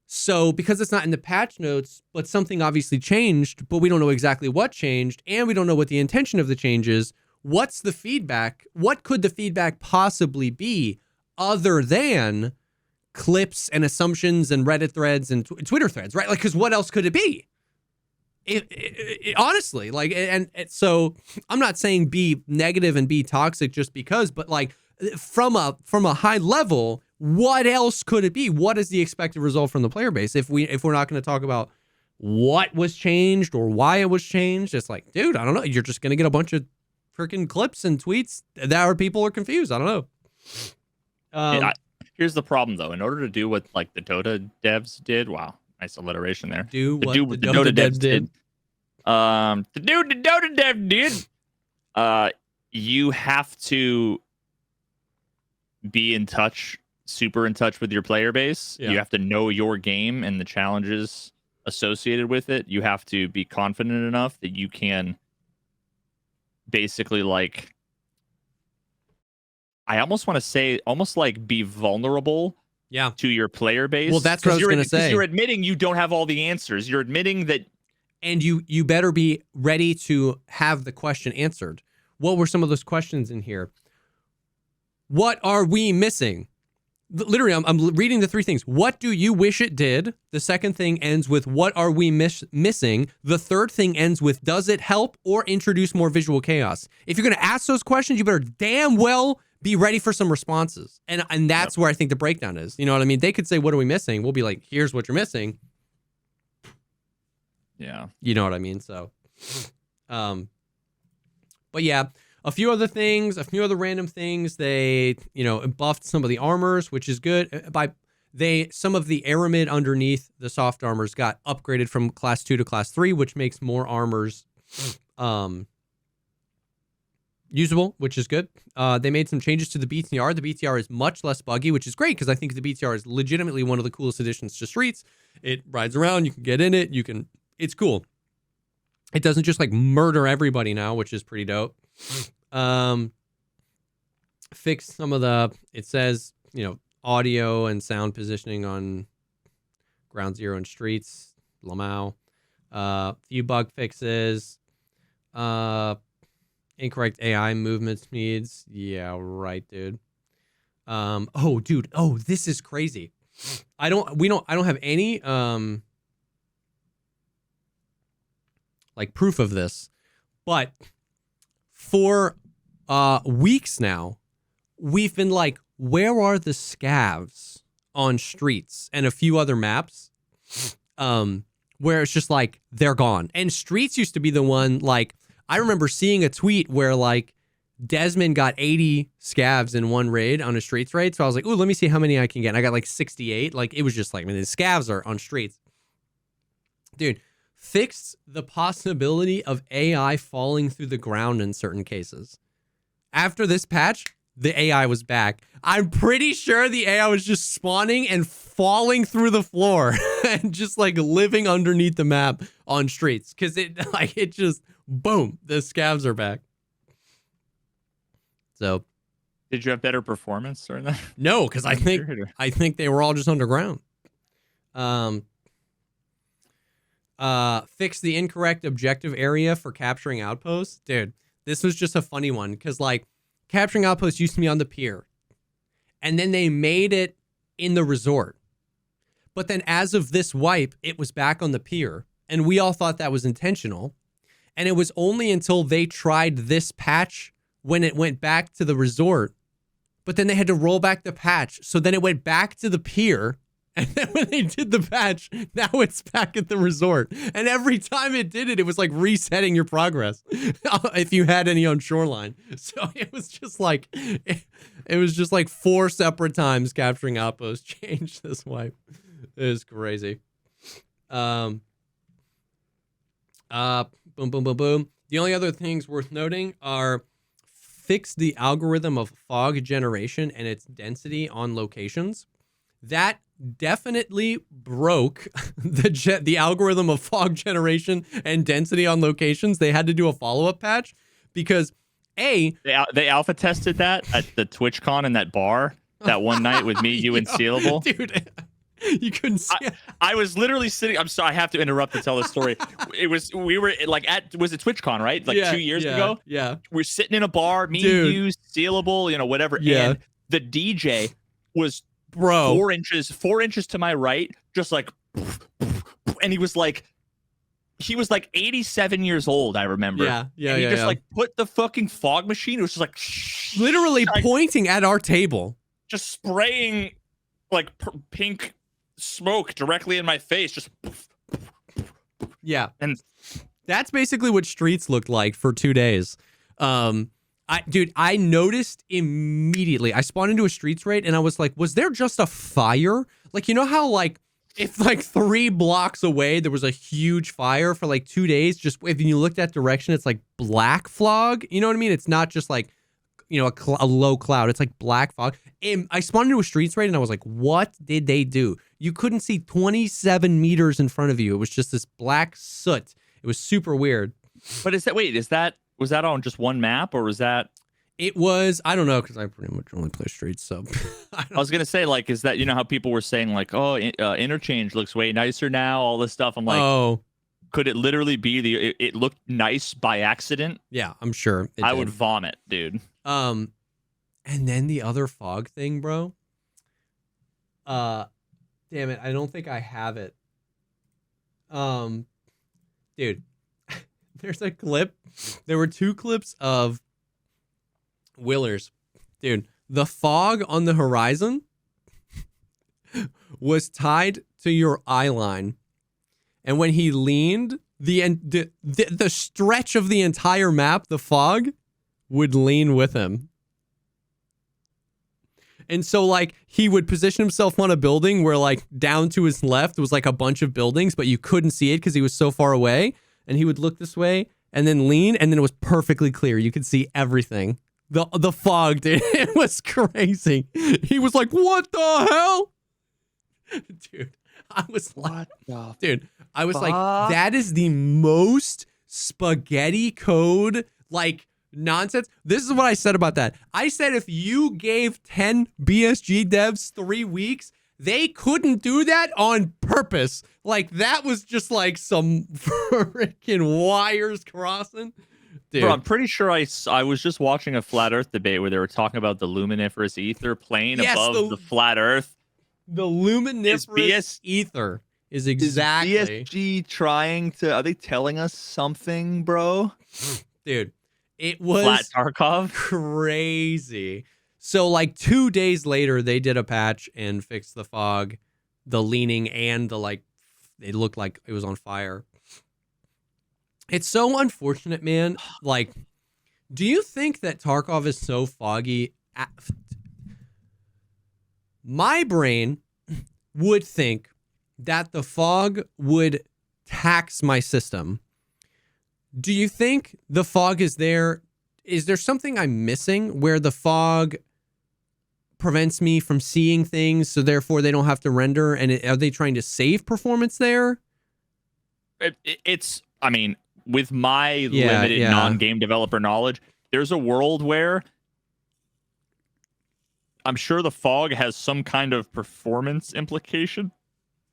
So because it's not in the patch notes, but something obviously changed, but we don't know exactly what changed, and we don't know what the intention of the change is. What's the feedback? What could the feedback possibly be other than clips and assumptions and Reddit threads and Twitter threads, right? Like, because what else could it be? It honestly, like, and so I'm not saying be negative and be toxic just because, but like from a high level, what else could it be? What is the expected result from the player base if we're not going to talk about what was changed or why it was changed? It's like, dude, I don't know. You're just going to get a bunch of freaking clips and tweets that are people are confused. I don't know. Here's the problem though. In order to do what like the Dota devs did, wow. Nice alliteration there. Do what the Dota devs did. To do what the Dota dev did. You have to be in touch, super in touch with your player base. Yeah. You have to know your game and the challenges associated with it. You have to be confident enough that you can basically like, I almost want to say, almost like be vulnerable. Yeah. To your player base. Well, that's what I was going to say. You're admitting you don't have all the answers. You're admitting that. And you better be ready to have the question answered. What were some of those questions in here? What are we missing? Literally, I'm reading the 3 things. What do you wish it did? The second thing ends with what are we missing? The third thing ends with does it help or introduce more visual chaos? If you're going to ask those questions, you better damn well be ready for some responses. And that's where I think the breakdown is. You know what I mean? They could say, what are we missing? We'll be like, here's what you're missing. Yeah. You know what I mean? So, But yeah, a few other random things. They, buffed some of the armors, which is good. Some of the aramid underneath the soft armors got upgraded from class 2 to class 3, which makes more armors usable, which is good. They made some changes to the BTR. The BTR is much less buggy, which is great because I think the BTR is legitimately one of the coolest additions to Streets. It rides around, you can get in it, it's cool. It doesn't just like murder everybody now, which is pretty dope. Fix some of it says, audio and sound positioning on Ground Zero and Streets, Lamau. Few bug fixes. Incorrect AI movement speeds. Yeah, right, dude. This is crazy. I don't have any like proof of this, but for weeks now, we've been like, where are the scavs on Streets and a few other maps? Where it's just like they're gone. And Streets used to be the one, like, I remember seeing a tweet where like Desmond got 80 scavs in one raid on a Streets raid. So I was like, ooh, let me see how many I can get. And I got like 68. Like, it was just like, the scavs are on Streets. Dude, fixed the possibility of AI falling through the ground in certain cases. After this patch, the AI was back. I'm pretty sure the AI was just spawning and falling through the floor and just like living underneath the map on Streets. Cause it just, boom, the scavs are back. So did you have better performance during that? No, because I think they were all just underground. Fix the incorrect objective area for capturing outposts. Dude, this was just a funny one because like capturing outposts used to be on the pier. And then they made it in the resort. But then as of this wipe, it was back on the pier. And we all thought that was intentional. And it was only until they tried this patch when it went back to the resort. But then they had to roll back the patch. So then it went back to the pier. And then when they did the patch, now it's back at the resort. And every time it did it, it was like resetting your progress if you had any on shoreline. So it was just like, it was just like 4 separate times capturing outposts changed this wipe. It was crazy. Boom, boom, boom, boom. The only other things worth noting are fix the algorithm of fog generation and its density on locations. That definitely broke the algorithm of fog generation and density on locations. They had to do a follow-up patch because they alpha tested that at the TwitchCon in that bar that one night with me, you, and Sealable. Dude, you couldn't see I was literally sitting. I'm sorry, I have to interrupt to tell the story. We were like was it TwitchCon, right? Like 2 years ago. Yeah. We're sitting in a bar, me, you, Sealable, whatever. Yeah. And the DJ was 4 inches to my right, just like, and he was like 87 years old, I remember. Yeah. And he just like put the fucking fog machine. It was just like literally pointing at our table, just spraying like pink smoke directly in my face. Just yeah. And that's basically what Streets looked like for 2 days. I noticed immediately. I spawned into a Streets raid and I was like, was there just a fire? Like, you know how like if like 3 blocks away there was a huge fire for like 2 days? Just if you look that direction, it's like black fog. You know what I mean? It's not just like, a low cloud. It's like black fog. And I spawned into a Streets raid and I was like, what did they do? You couldn't see 27 meters in front of you. It was just this black soot. It was super weird. But was that on just one map or was that? It was, I don't know, because I pretty much only play Streets, so. I was going to say, like, is that, how people were saying, like, oh, interchange looks way nicer now, all this stuff. I'm like, could it literally be it looked nice by accident? Yeah, I'm sure. I would vomit, dude. And then the other fog thing, bro. Damn it, I don't think I have it. Dude, there's a clip. There were 2 clips of Willers. Dude, the fog on the horizon was tied to your eye line. And when he leaned, the stretch of the entire map, the fog, would lean with him. And so, like, he would position himself on a building where, like, down to his left was, like, a bunch of buildings, but you couldn't see it because he was so far away. And he would look this way and then lean, and then it was perfectly clear. You could see everything. The fog, dude, it was crazy. He was like, what the hell? Dude, I was like, that is the most spaghetti code, like, nonsense. This is what I said about that. I said if you gave 10 BSG devs 3 weeks, they couldn't do that on purpose. Like, that was just like some freaking wires crossing. Dude. Bro, I'm pretty sure I was just watching a flat Earth debate where they were talking about the luminiferous ether plane above the flat Earth. The luminiferous ether is exactly. Is BSG trying to? Are they telling us something, bro? Dude, it was flat Tarkov. Crazy. So, like, 2 days later, they did a patch and fixed the fog, the leaning, and the, like, it looked like it was on fire. It's so unfortunate, man. Like, do you think that Tarkov is so foggy? My brain would think that the fog would tax my system. Do you think the fog is there? Is there something I'm missing where the fog prevents me from seeing things, so therefore they don't have to render? And are they trying to save performance there? It's, I mean, with my limited non-game developer knowledge, there's a world where I'm sure the fog has some kind of performance implication.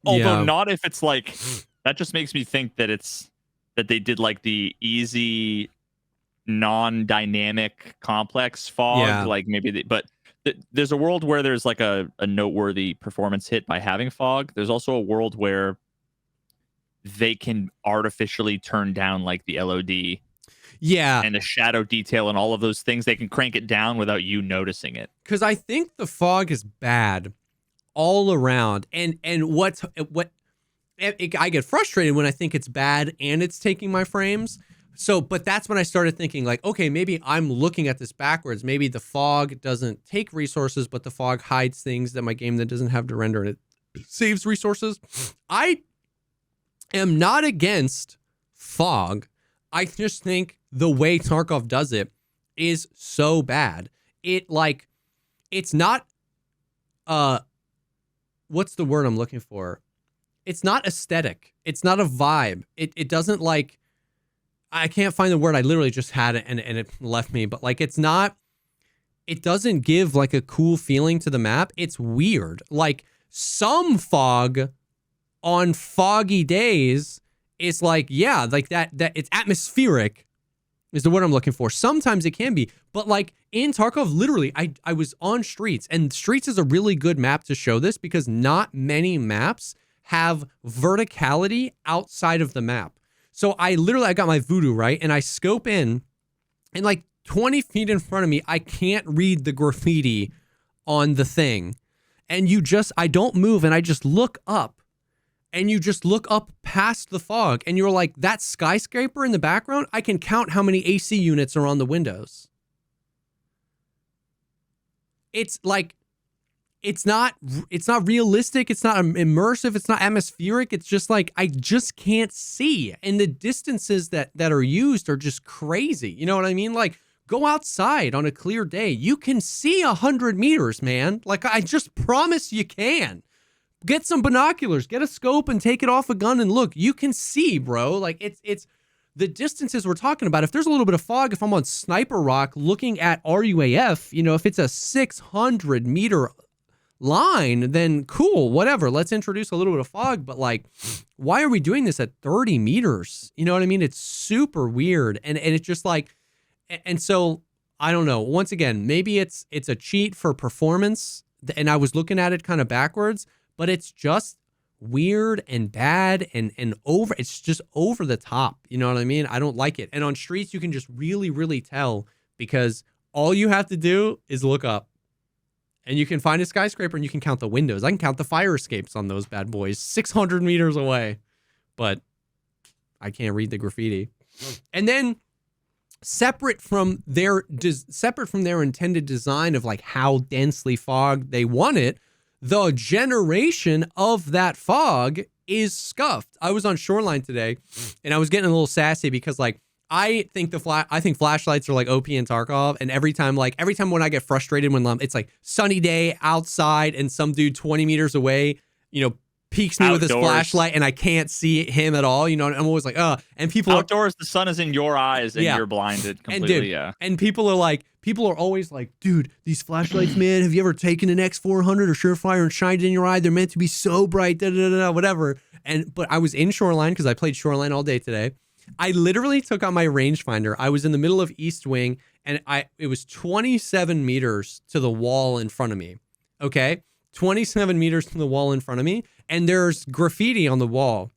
Although not if it's like, that just makes me think that that they did like the easy non-dynamic complex fog, like maybe but there's a world where there's like a noteworthy performance hit by having fog. There's also a world where they can artificially turn down like the LOD and the shadow detail and all of those things. They can crank it down without you noticing it, because I think the fog is bad all around. And what I get frustrated when I think it's bad and it's taking my frames. So, but that's when I started thinking, like, okay, maybe I'm looking at this backwards. Maybe the fog doesn't take resources, but the fog hides things that my game that doesn't have to render, and it saves resources. I am not against fog. I just think the way Tarkov does it is so bad. It's not, what's the word I'm looking for? It's not aesthetic. It's not a vibe. It doesn't, like, I can't find the word. I literally just had it and it left me. But, like, it doesn't give, like, a cool feeling to the map. It's weird. Like, some fog on foggy days is like, yeah, like that it's atmospheric is the word I'm looking for. Sometimes it can be. But, like, in Tarkov, literally, I was on Streets. And Streets is a really good map to show this because not many maps have verticality outside of the map. So I got my voodoo, right? And I scope in, and like 20 feet in front of me, I can't read the graffiti on the thing. And I don't move, and I just look up. And you just look up past the fog, and you're like, that skyscraper in the background, I can count how many AC units are on the windows. It's like, it's not realistic. It's not immersive. It's not atmospheric. It's just like, I just can't see. And the distances that are used are just crazy. You know what I mean? Like, go outside on a clear day. You can see 100 meters, man. Like, I just promise you can. Get some binoculars, get a scope and take it off a gun and look. You can see, bro. Like, it's the distances we're talking about. If there's a little bit of fog, if I'm on Sniper Rock looking at RUAF, you know, if it's a 600 meter line, then cool, whatever. Let's introduce a little bit of fog. But, like, why are we doing this at 30 meters? You know what I mean? It's super weird. And it's just like, and so I don't know. Once again, maybe it's a cheat for performance. And I was looking at it kind of backwards, but it's just weird and bad and over. It's just over the top. You know what I mean? I don't like it. And on Streets, you can just really, really tell because all you have to do is look up. And you can find a skyscraper and you can count the windows. I can count the fire escapes on those bad boys 600 meters away. But I can't read the graffiti. And then separate from their intended design of like how densely fogged they want it, the generation of that fog is scuffed. I was on Shoreline today and I was getting a little sassy because like I think flashlights are like OP in Tarkov, and every time when I get frustrated when it's like sunny day outside and some dude 20 meters away, peeks me with his flashlight and I can't see him at all. I'm always like, and people outdoors, the sun is in your eyes and you're blinded completely. And people are always like, dude, these flashlights, man, have you ever taken an X400 or Surefire and shined it in your eye? They're meant to be so bright, whatever. But I was in Shoreline because I played Shoreline all day today. I literally took out my rangefinder. I was in the middle of East Wing and it was 27 meters to the wall in front of me. Okay. 27 meters to the wall in front of me. And there's graffiti on the wall.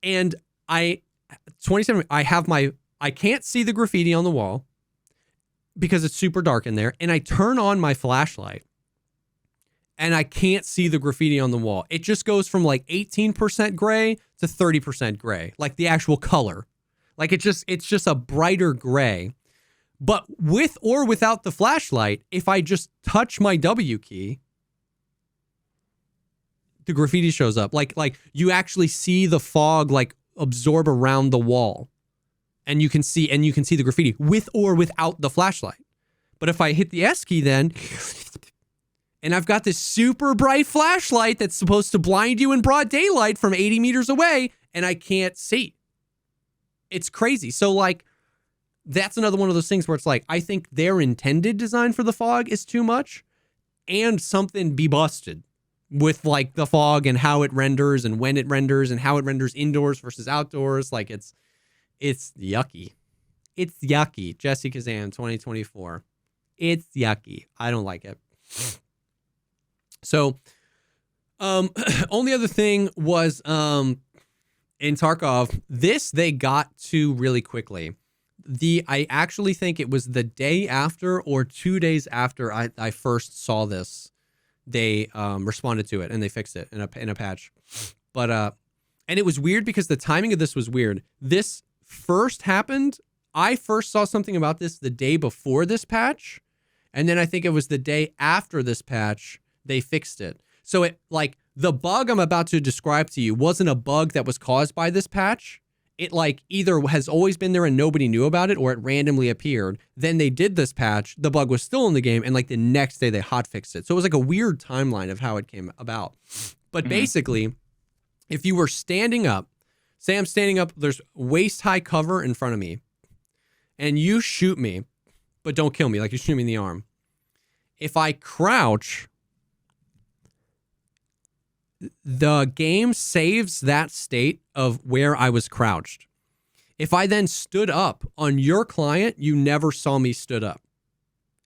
And I can't see the graffiti on the wall because it's super dark in there. And I turn on my flashlight and I can't see the graffiti on the wall. It just goes from like 18% gray to 30% gray, like the actual color. Like it's just a brighter gray. But with or without the flashlight, if I just touch my W key, the graffiti shows up. Like you actually see the fog like absorb around the wall. And you can see the graffiti with or without the flashlight. But if I hit the S key then, and I've got this super bright flashlight that's supposed to blind you in broad daylight from 80 meters away, and I can't see. It's crazy. So like, that's another one of those things where it's like, I think their intended design for the fog is too much, and something be busted with like the fog and how it renders and when it renders and how it renders indoors versus outdoors. Like it's yucky. It's yucky. JesseKazam 2024. It's yucky. I don't like it. So, only other thing was, in Tarkov, they got to really quickly. I actually think it was the day after or 2 days after I first saw this, they responded to it and they fixed it in a patch. But and it was weird because the timing of this was weird. This first happened. I first saw something about this the day before this patch, and then I think it was the day after this patch they fixed it. So it like the bug I'm about to describe to you wasn't a bug that was caused by this patch. It like either has always been there and nobody knew about it, or it randomly appeared. Then they did this patch, the bug was still in the game, and like the next day they hotfixed it. So it was like a weird timeline of how it came about. But basically, if you were standing up, say I'm standing up, there's waist high cover in front of me, and you shoot me, but don't kill me, like you shoot me in the arm. If I crouch, the game saves that state of where I was crouched. If I then stood up on your client, you never saw me stood up.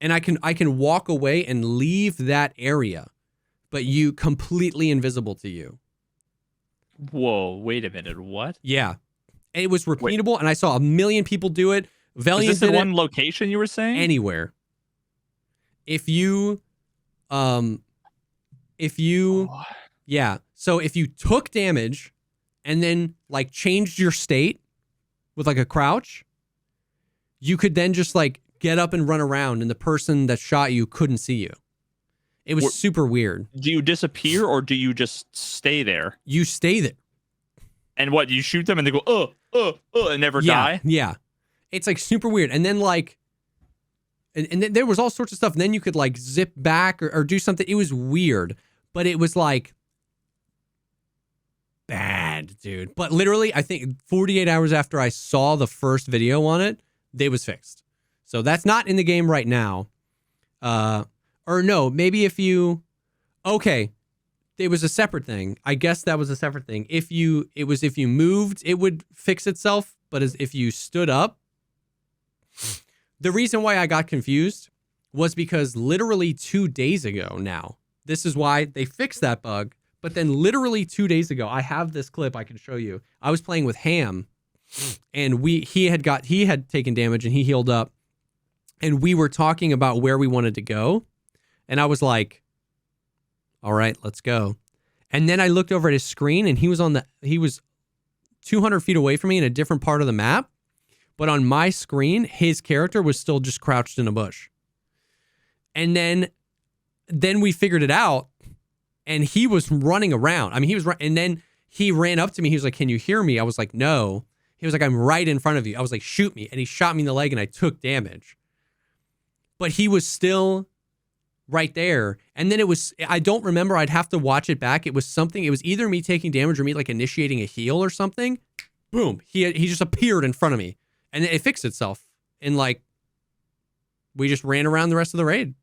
And I can walk away and leave that area, but you completely invisible to you. Whoa, wait a minute, what? Yeah. It was repeatable, and I saw a million people do it. Valiant is this did in one location you were saying? Anywhere. If you yeah. So if you took damage and then like changed your state with like a crouch, you could then just like get up and run around and the person that shot you couldn't see you. It was super weird. Do you disappear or do you just stay there? You stay there. And what, you shoot them and they go, and never die? Yeah. It's like super weird. And then like, and then there was all sorts of stuff. And then you could like zip back or do something. It was weird, but it was like, bad, dude. But literally, I think 48 hours after I saw the first video on it, they was fixed. So that's not in the game right now. Or no, maybe if you, okay, it was a separate thing. I guess that was a separate thing. If you moved, it would fix itself. But if you stood up, the reason why I got confused was because literally 2 days ago now, this is why they fixed that bug. But then literally 2 days ago, I have this clip I can show you. I was playing with Ham, and he had taken damage and he healed up, and we were talking about where we wanted to go, and I was like, all right, let's go. And then I looked over at his screen, and he was 200 feet away from me in a different part of the map, but on my screen, his character was still just crouched in a bush. And then we figured it out, and he was running around. I mean, and then he ran up to me. He was like, "Can you hear me?" I was like, "No." He was like, "I'm right in front of you." I was like, "Shoot me." And he shot me in the leg, and I took damage. But he was still right there. And then I don't remember. I'd have to watch it back. It was either me taking damage or me like initiating a heal or something. Boom. He just appeared in front of me, and it fixed itself. And like, we just ran around the rest of the raid.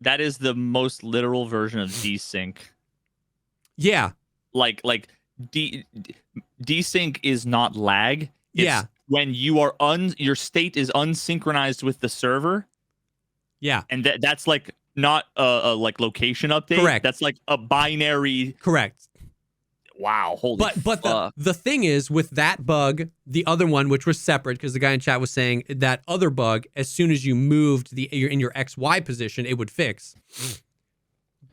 That is the most literal version of desync. Yeah. Like desync is not lag. It's when you are your state is unsynchronized with the server. Yeah. And that's like not a like location update. Correct. That's like a binary. Correct. Wow. Holy But fuck. the thing is, with that bug, the other one, which was separate, because the guy in chat was saying that other bug, as soon as you moved you're in your XY position, it would fix.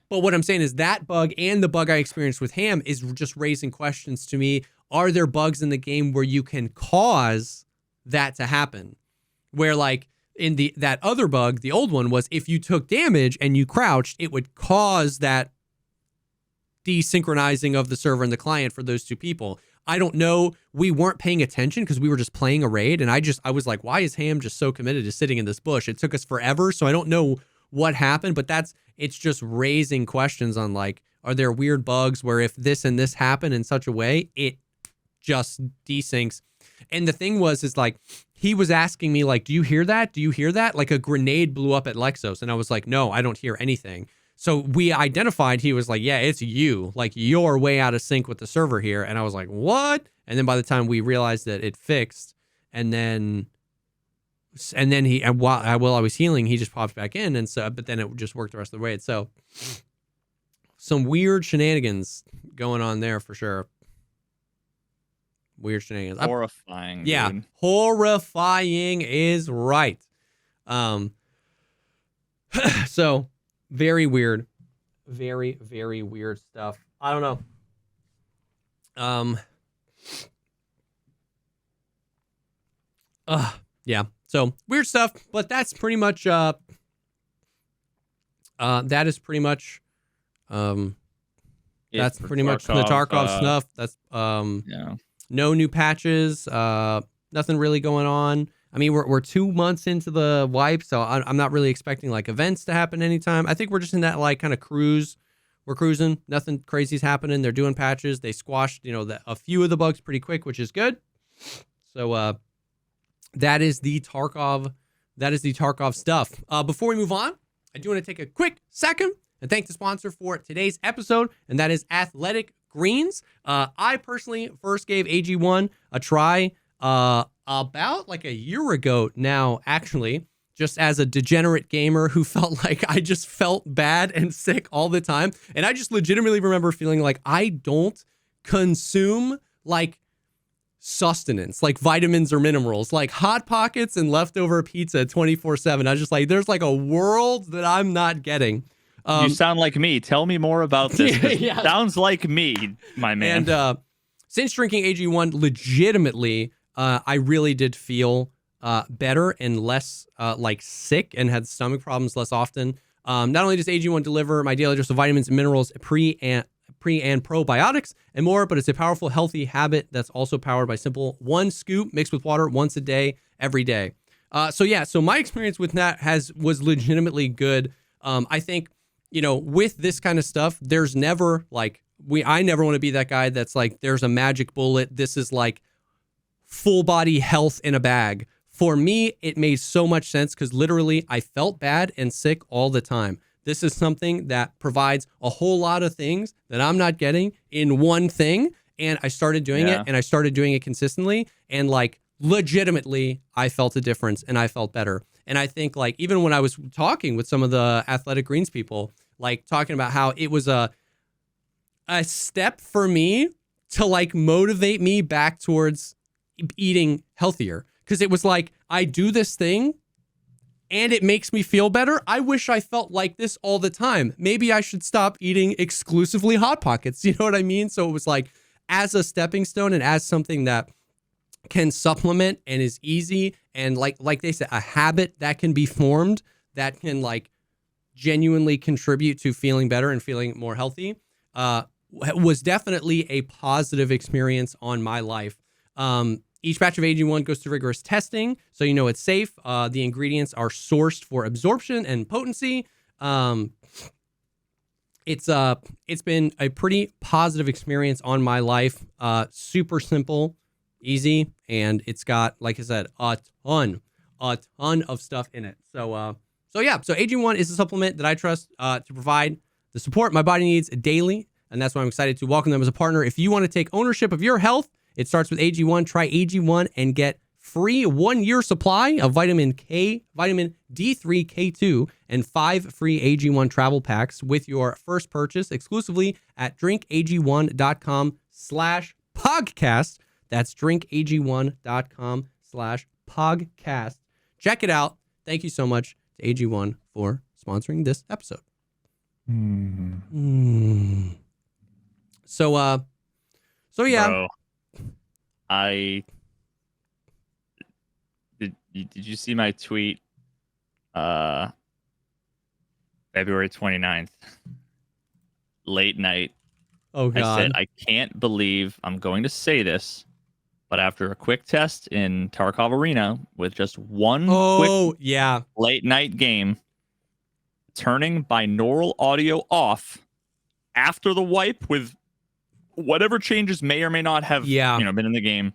But what I'm saying is that bug and the bug I experienced with Ham is just raising questions to me. Are there bugs in the game where you can cause that to happen? Where like in that other bug, the old one was if you took damage and you crouched, it would cause that desynchronizing of the server and the client for those two people. I don't know. We weren't paying attention because we were just playing a raid. And I was like, why is Ham just so committed to sitting in this bush? It took us forever. So I don't know what happened, but it's just raising questions on like, are there weird bugs where if this and this happen in such a way, it just desyncs? And the thing is like, he was asking me like, do you hear that? Do you hear that? Like a grenade blew up at Lexos. And I was like, no, I don't hear anything. So we identified, he was like, yeah, it's you. Like, you're way out of sync with the server here. And I was like, what? And then by the time we realized that it fixed, while I was healing, he just popped back in. And so, but then it just worked the rest of the way. So some weird shenanigans going on there for sure. Weird shenanigans. Horrifying. Yeah. Dude. Horrifying is right. So very weird. Very, very weird stuff. I don't know. Yeah. So weird stuff, but that's pretty much that is pretty much that's pretty much the Tarkov stuff. That's no new patches, nothing really going on. I mean, we're 2 months into the wipe, so I'm not really expecting like events to happen anytime. I think we're just in that like kind of cruise. We're cruising. Nothing crazy's happening. They're doing patches. They squashed, a few of the bugs pretty quick, which is good. So that is the Tarkov stuff. Before we move on, I do want to take a quick second and thank the sponsor for today's episode, and that is Athletic Greens. I personally first gave AG1 a try about like a year ago now, actually, just as a degenerate gamer who felt like I just felt bad and sick all the time. And I just legitimately remember feeling like I don't consume like sustenance, like vitamins or minerals, like Hot Pockets and leftover pizza 24/7. I was just like, there's like a world that I'm not getting. You sound like me. Tell me more about this. Yeah. Sounds like me, my man. And since drinking AG1, legitimately, I really did feel better and less like sick and had stomach problems less often. Not only does AG1 deliver my daily dose of vitamins and minerals, pre and probiotics and more, but it's a powerful, healthy habit that's also powered by simple 1 scoop mixed with water once a day, every day. So my experience with that was legitimately good. I think, with this kind of stuff, there's never like, I never want to be that guy that's like, there's a magic bullet. This is like full body health in a bag. For me, it made so much sense because literally I felt bad and sick all the time. This is something that provides a whole lot of things that I'm not getting in one thing. And I started doing it, and I started doing it consistently. And like legitimately, I felt a difference and I felt better. And I think like even when I was talking with some of the Athletic Greens people, like talking about how it was a step for me to like motivate me back towards eating healthier. Because it was like, I do this thing and it makes me feel better. I wish I felt like this all the time. Maybe I should stop eating exclusively Hot Pockets. You know what I mean? So it was like, as a stepping stone and as something that can supplement and is easy, and like they said, a habit that can be formed that can like genuinely contribute to feeling better and feeling more healthy, was definitely a positive experience on my life. Each batch of AG1 goes through rigorous testing, so you know it's safe. The ingredients are sourced for absorption and potency. It's been a pretty positive experience on my life. Super simple, easy, and it's got, like I said, a ton of stuff in it. So yeah, so AG1 is a supplement that I trust to provide the support my body needs daily, and that's why I'm excited to welcome them as a partner. If you want to take ownership of your health, it starts with AG1. Try AG1 and get free 1-year supply of vitamin D3K2, and 5 free AG1 travel packs with your first purchase exclusively at drinkag1.com/pogcast. That's drinkag1.com/pogcast. Check it out. Thank you so much to AG1 for sponsoring this episode. So yeah. Bro, did you see my tweet February 29th, late night? Oh God. I said, I can't believe I'm going to say this, but after a quick test in Tarkov Arena with just one quick late night game, turning binaural audio off after the wipe with whatever changes may or may not have been in the game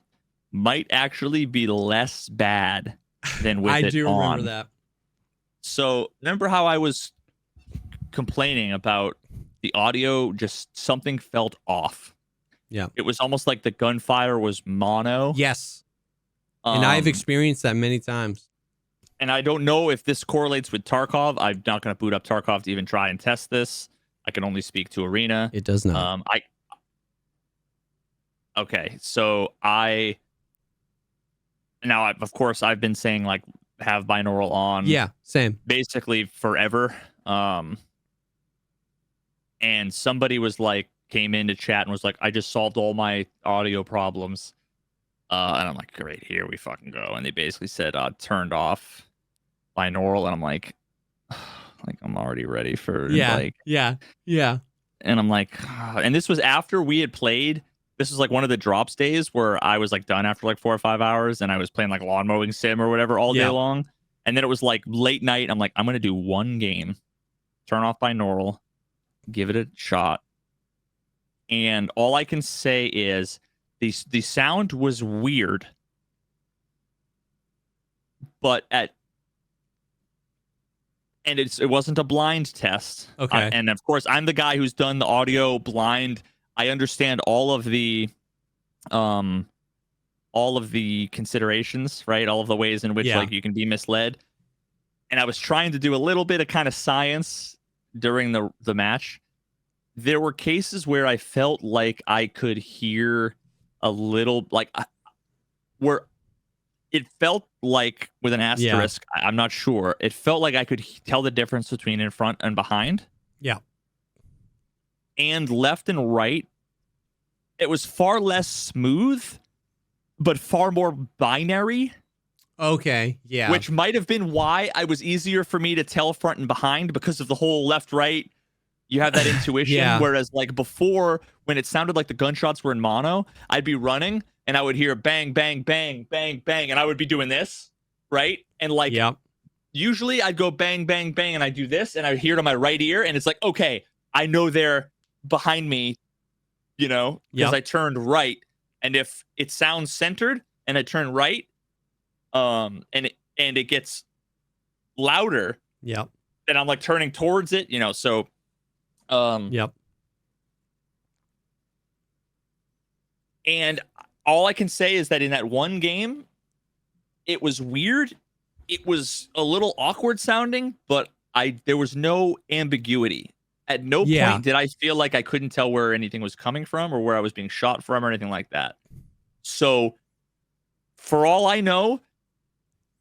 might actually be less bad than with it on. I do remember that. So remember how I was complaining about the audio, just something felt off. Yeah. It was almost like the gunfire was mono. Yes. And I've experienced that many times. And I don't know if this correlates with Tarkov. I'm not going to boot up Tarkov to even try and test this. I can only speak to Arena. It does not. Okay, so of course, I've been saying like have binaural on. Yeah, same. Basically forever. And somebody came into chat and was like, I just solved all my audio problems. And I'm like, great, here we fucking go. And they basically said, turned off binaural. And I'm like I'm already ready for yeah. And I'm like, and this was after we had played. This was like one of the drops days where I was like done after like 4 or 5 hours, and I was playing like lawn mowing sim or whatever all day long. And then it was like late night. I'm like, I'm gonna do one game, turn off binaural, give it a shot. And all I can say is the sound was weird, but it wasn't a blind test. Okay. And of course, I'm the guy who's done the audio blind. I understand all of the considerations, right? All of the ways in which like you can be misled. And I was trying to do a little bit of kind of science during the match. There were cases where I felt like I could hear a little, where it felt like, with an asterisk, I'm not sure. It felt like I could tell the difference between in front and behind. Yeah. And left and right, it was far less smooth, but far more binary. Okay, yeah. Which might have been why it was easier for me to tell front and behind, because of the whole left, right. You have that intuition. Whereas like before, when it sounded like the gunshots were in mono, I'd be running and I would hear bang, bang, bang, bang, bang. And I would be doing this, right? And like, usually I'd go bang, bang, bang, and I do this, and I would hear it on my right ear. And it's like, okay, I know they're behind me, because I turned right. And if it sounds centered and I turn right, and it gets louder, then I'm like turning towards it, so and all I can say is that in that one game, it was weird. It was a little awkward sounding, but there was no ambiguity. At no point did I feel like I couldn't tell where anything was coming from or where I was being shot from or anything like that. So for all I know,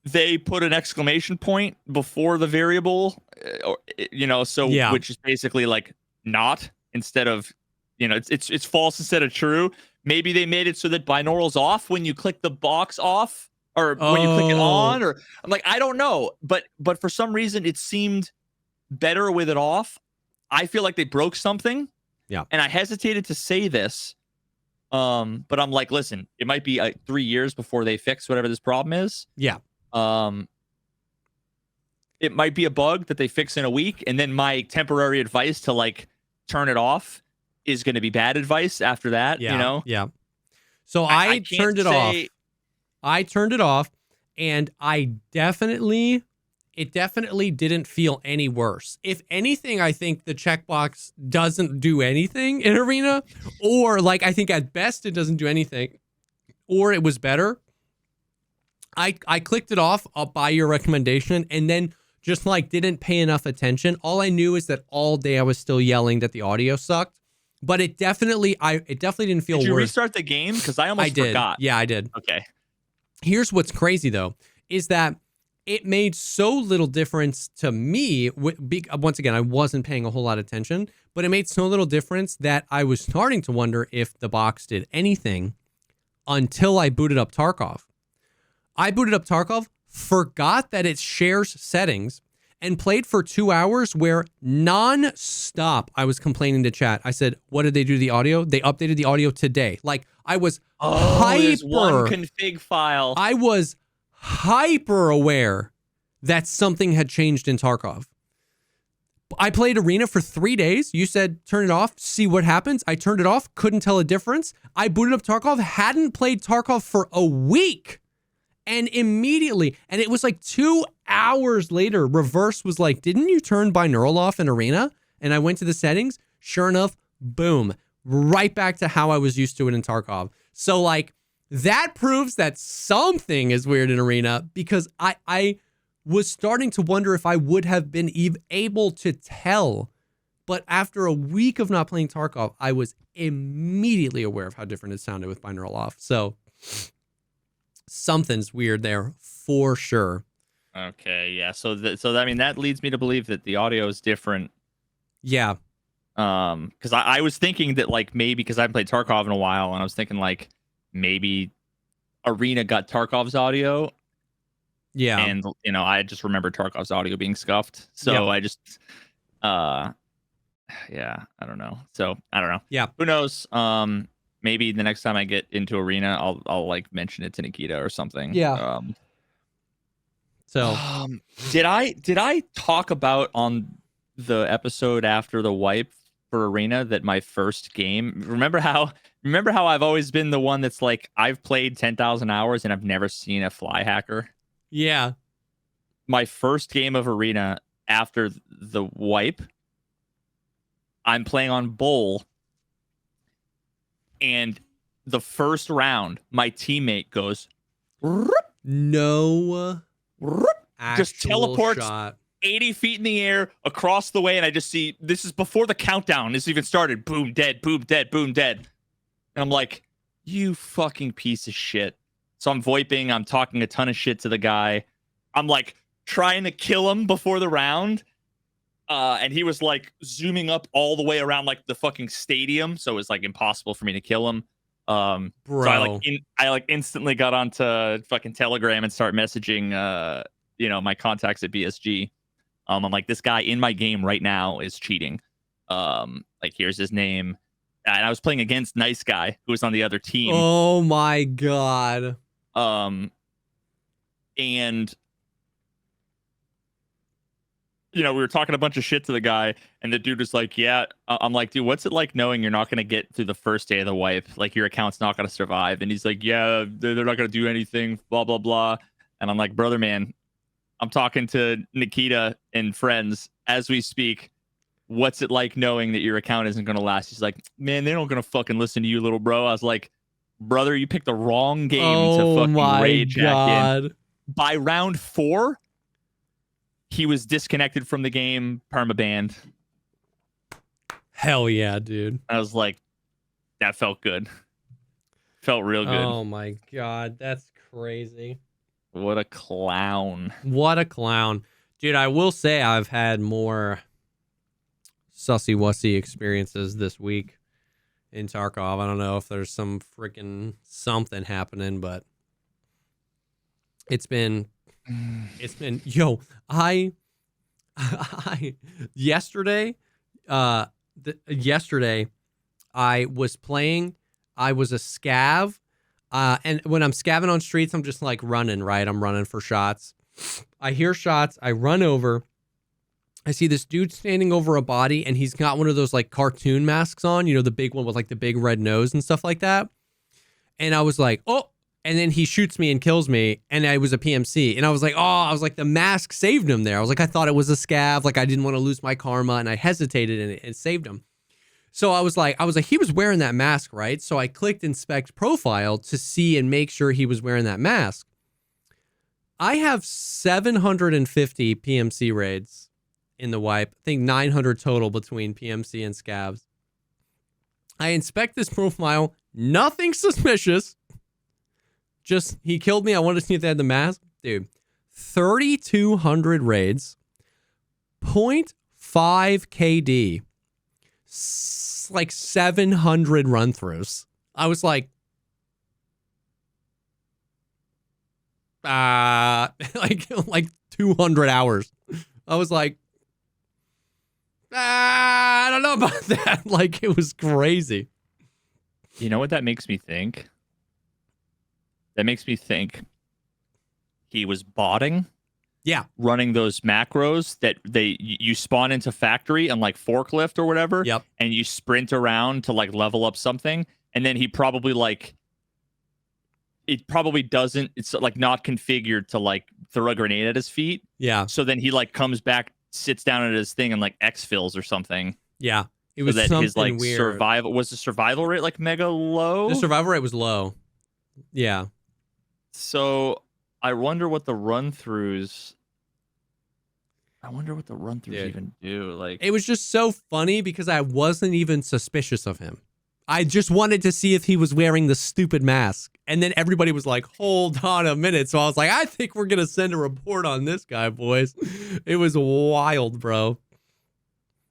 they put an exclamation point before the variable, which is basically like not, instead of, it's false instead of true, maybe they made it so that binaural's off when you click the box off, or when you click it on, or I'm like, I don't know. But for some reason, it seemed better with it off. I feel like they broke something. Yeah. And I hesitated to say this. But I'm like, listen, it might be 3 years before they fix whatever this problem is. Yeah. It might be a bug that they fix in a week, and then my temporary advice to like turn it off is going to be bad advice after that. Yeah. You know? Yeah. So I turned it off. I turned it off, and it definitely didn't feel any worse. If anything, I think the checkbox doesn't do anything in Arena, or like I think at best it doesn't do anything, or it was better. I clicked it off by your recommendation, and then just like didn't pay enough attention. All I knew is that all day I was still yelling that the audio sucked, but it definitely didn't feel worse. Did you restart the game? Because I almost forgot. Yeah, I did. Okay. Here's what's crazy though, is that it made so little difference to me. Once again, I wasn't paying a whole lot of attention, but it made so little difference that I was starting to wonder if the box did anything until I booted up Tarkov. I booted up Tarkov, forgot that it shares settings, and played for 2 hours where non-stop I was complaining to chat. I said, what did they do to the audio? They updated the audio today. Like, I was there's one config file. I was hyper aware that something had changed in Tarkov. I played Arena for 3 days. You said, turn it off, see what happens. I turned it off, couldn't tell a difference. I booted up Tarkov, hadn't played Tarkov for a week. And immediately, and it was like 2 hours later, Reverse was like, didn't you turn binaural off in Arena? And I went to the settings. Sure enough, boom, right back to how I was used to it in Tarkov. So like, that proves that something is weird in Arena, because I was starting to wonder if I would have been able to tell. But after a week of not playing Tarkov, I was immediately aware of how different it sounded with binaural off. So something's weird there for sure. Okay, yeah. So I mean, that leads me to believe that the audio is different. Yeah. Because I was thinking that like maybe because I haven't played Tarkov in a while, and I was thinking like maybe Arena got Tarkov's audio. Yeah. And I just remember Tarkov's audio being scuffed. So I just yeah, I don't know. So I don't know. Yeah. Who knows? Maybe the next time I get into Arena, I'll like mention it to Nikita or something. Yeah. Did I talk about on the episode after the wipe for Arena that my first game? Remember how I've always been the one that's like, I've played 10,000 hours and I've never seen a fly hacker? Yeah. My first game of Arena after the wipe, I'm playing on Bowl. And the first round, my teammate goes, no, just teleports 80 feet in the air across the way, and I just see, this is before the countdown has even started. Boom, dead, boom, dead, boom, dead. And I'm like, you fucking piece of shit. So I'm VoIPing, I'm talking a ton of shit to the guy. I'm like trying to kill him before the round. And he was like zooming up all the way around like the fucking stadium, so it was like impossible for me to kill him. Bro. So I instantly got onto fucking Telegram and start messaging my contacts at BSG. I'm like, this guy in my game right now is cheating. Like, here's his name. And I was playing against Nice Guy, who was on the other team. Oh my god. And we were talking a bunch of shit to the guy, and the dude was like, yeah. I'm like, dude, what's it like knowing you're not going to get through the first day of the wipe? Like, your account's not going to survive. And he's like, yeah, they're not going to do anything, blah, blah, blah. And I'm like, brother, man, I'm talking to Nikita and friends as we speak. What's it like knowing that your account isn't going to last? He's like, man, they're not going to fucking listen to you, little bro. I was like, brother, you picked the wrong game to fucking rage hack in. By round 4, he was disconnected from the game, permabanned. Hell yeah, dude. I was like, that felt good. Felt real good. Oh my god, that's crazy. What a clown. What a clown. Dude, I will say I've had more sussy-wussy experiences this week. in Tarkov. I don't know if there's some freaking something happening, but it's been yo, I yesterday yesterday I was playing. I was a scav, and when I'm scavving on streets, I'm just like running, right? I'm running for shots. I hear shots. I run over. I see this dude standing over a body, and he's got one of those like cartoon masks on, you know, the big one with like the big red nose and stuff like that. And I was like, oh, and then he shoots me and kills me, and I was a PMC. And I was like, the mask saved him there. I was like, I thought it was a scav. Like, I didn't want to lose my karma, and I hesitated, and it saved him. So I was like, he was wearing that mask, right? So I clicked inspect profile to see and make sure he was wearing that mask. I have 750 PMC raids in the wipe. I think 900 total between PMC and scavs. I inspect this profile. Nothing suspicious. Just, he killed me. I wanted to see if they had the mask. Dude, 3,200 raids. 0.5 KD. Like 700 run-throughs. I was like, like 200 hours. I was like, I don't know about that. Like, it was crazy. You know what that makes me think? That makes me think he was botting. Yeah. Running those macros that you spawn into factory and like forklift or whatever. Yep. And you sprint around to like level up something. And then he probably like, it probably doesn't, it's like not configured to like throw a grenade at his feet. Yeah. So then he like comes back, sits down at his thing and like exfils or something. Yeah. It was so that something his like weird. survival, was the survival rate like mega low? The survival rate was low. Yeah. So I wonder what the run-throughs even do. Like, it was just so funny because I wasn't even suspicious of him. I just wanted to see if he was wearing the stupid mask. And then everybody was like, hold on a minute. So I was like, I think we're going to send a report on this guy, boys. It was wild, bro.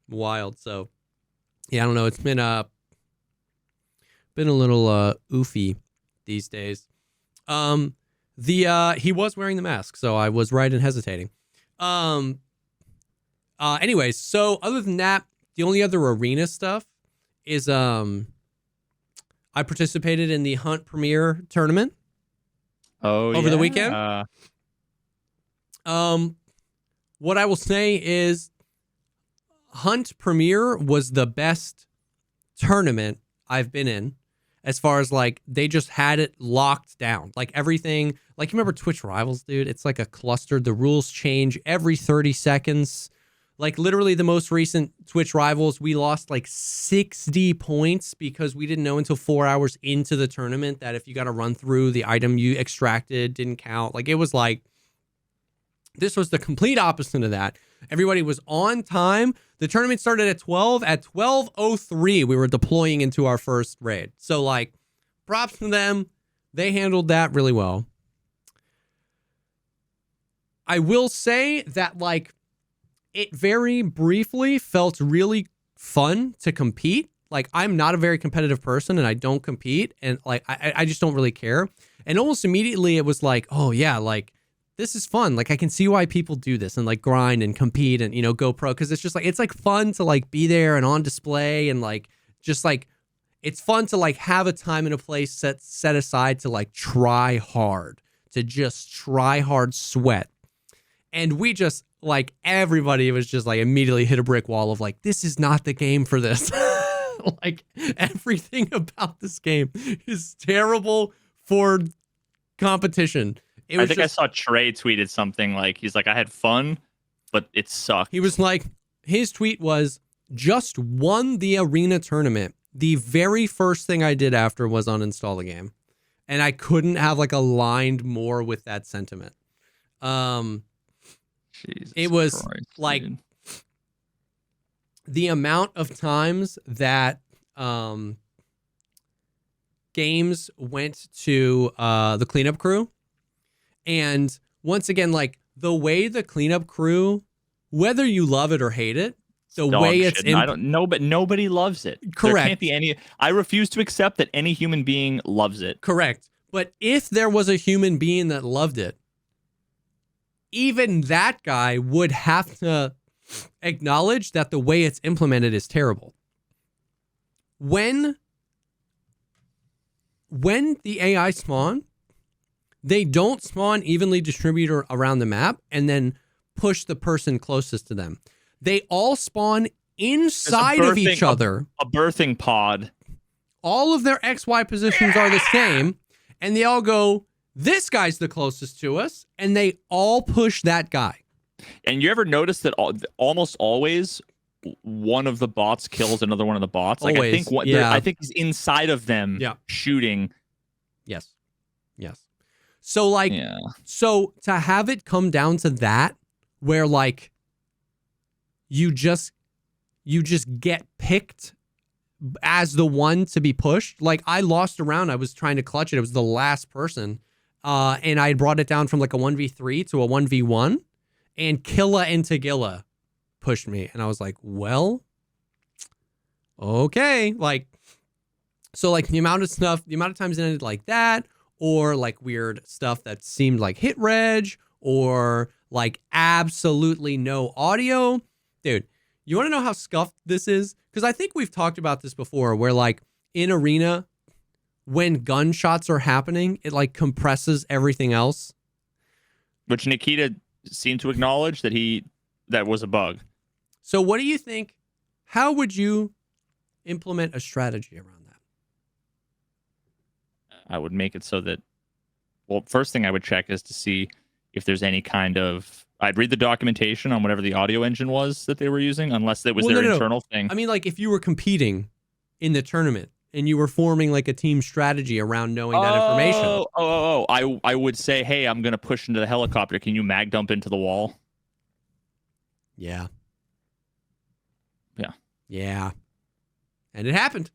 Wild. So, yeah, I don't know. It's been a little oofy these days. He was wearing the mask, so I was right in hesitating. Anyways, so other than that, the only other arena stuff is I participated in the Hunt Premier tournament. Over the weekend. What I will say is Hunt Premier was the best tournament I've been in. As far as like, they just had it locked down. Like everything, like you remember Twitch Rivals, dude? It's like a cluster. The rules change every 30 seconds. Like literally the most recent Twitch Rivals, we lost like 60 points because we didn't know until 4 hours into the tournament that if you got to run through the item you extracted didn't count. Like it was like, this was the complete opposite of that. Everybody was on time. The tournament started at 12. At 12:03, we were deploying into our first raid. So, like, props to them. They handled that really well. I will say that, like, it very briefly felt really fun to compete. Like, I'm not a very competitive person, and I don't compete. And, like, I just don't really care. And almost immediately, it was like, oh, yeah, like, this is fun. Like, I can see why people do this and like grind and compete and, you know, go pro. Cause it's just like, it's like fun to like be there and on display and like, just like, it's fun to like have a time and a place set aside to like try hard, to just try hard sweat. And we just like, everybody was just like immediately hit a brick wall of like, this is not the game for this. Like everything about this game is terrible for competition. I think I saw Trey tweeted something like, he's like, I had fun, but it sucked. He was like, his tweet was, just won the arena tournament. The very first thing I did after was uninstall the game. And I couldn't have like aligned more with that sentiment. Jesus it was Christ, like dude. The amount of times that games went to the cleanup crew. And once again, like the way the cleanup crew, whether you love it or hate it, the dog way it's shit, and I don't know, but nobody loves it. There Correct. can't be any. I refuse to accept that any human being loves it. Correct. But if there was a human being that loved it, even that guy would have to acknowledge that the way it's implemented is terrible. When the AI spawn, they don't spawn evenly distributed around the map and then push the person closest to them. They all spawn inside of each other. A birthing pod. All of their XY positions are the same, and they all go, this guy's the closest to us, and they all push that guy. And you ever notice that almost always one of the bots kills another one of the bots? Like Always. I think he's inside of them shooting. Yes. So like, so to have it come down to that, where like you just get picked as the one to be pushed. Like I lost a round. I was trying to clutch it. It was the last person. And I brought it down from like a 1v3 to a 1v1, and Killa and Tagilla pushed me. And I was like, well, okay. Like, so like the amount of times it ended like that, or like weird stuff that seemed like hit reg, or like absolutely no audio. Dude, you want to know how scuffed this is? Because I think we've talked about this before, where like in arena, when gunshots are happening, it like compresses everything else. Which Nikita seemed to acknowledge that was a bug. So what do you think? How would you implement a strategy around that? I would make it so that, well, first thing I would check is to see if there's any kind of, I'd read the documentation on whatever the audio engine was that they were using, unless it was their internal thing. I mean, like if you were competing in the tournament and you were forming like a team strategy around knowing that information. I would say, hey, I'm going to push into the helicopter. Can you mag dump into the wall? Yeah. Yeah. Yeah. And it happened.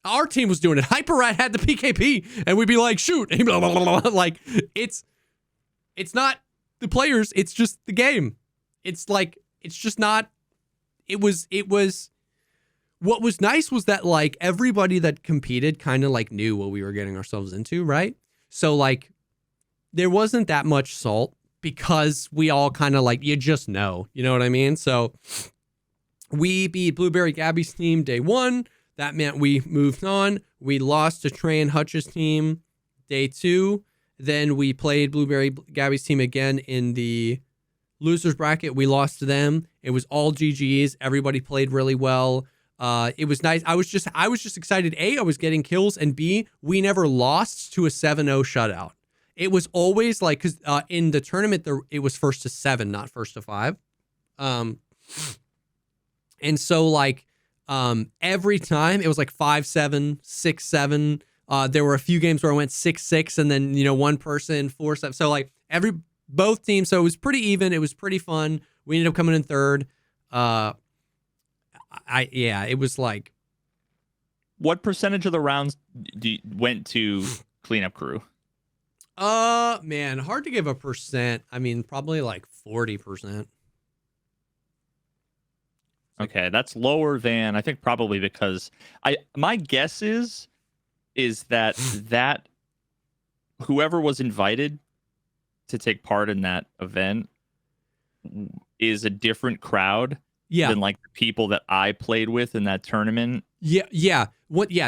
Our team was doing it. HyperRat had the PKP, and we'd be like, shoot. And blah, blah, blah, blah. Like, it's not the players. It's just the game. It's like, it's just not, it was, what was nice was that like everybody that competed kind of like knew what we were getting ourselves into, right? So like, there wasn't that much salt because we all kind of like, you just know, you know what I mean? So we beat Blueberry Gabby's team day one. That meant we moved on. We lost to Trey and Hutch's team day two. Then we played Blueberry Gabby's team again in the losers bracket. We lost to them. It was all GGs. Everybody played really well. It was nice. I was just excited. A, I was getting kills, and B, we never lost to a 7-0 shutout. It was always like, because in the tournament, it was 1st to 7, not 1st to 5. And so like, every time it was like 5-7, 6-7. There were a few games where I went 6-6, and then, you know, one person 4-7. So like both teams. So it was pretty even. It was pretty fun. We ended up coming in third. It was like. What percentage of the rounds went to cleanup crew? Man, hard to give a percent. I mean, probably like 40%. Okay, that's lower than, I think, probably because my guess is that whoever was invited to take part in that event is a different crowd than like the people that I played with in that tournament. Yeah.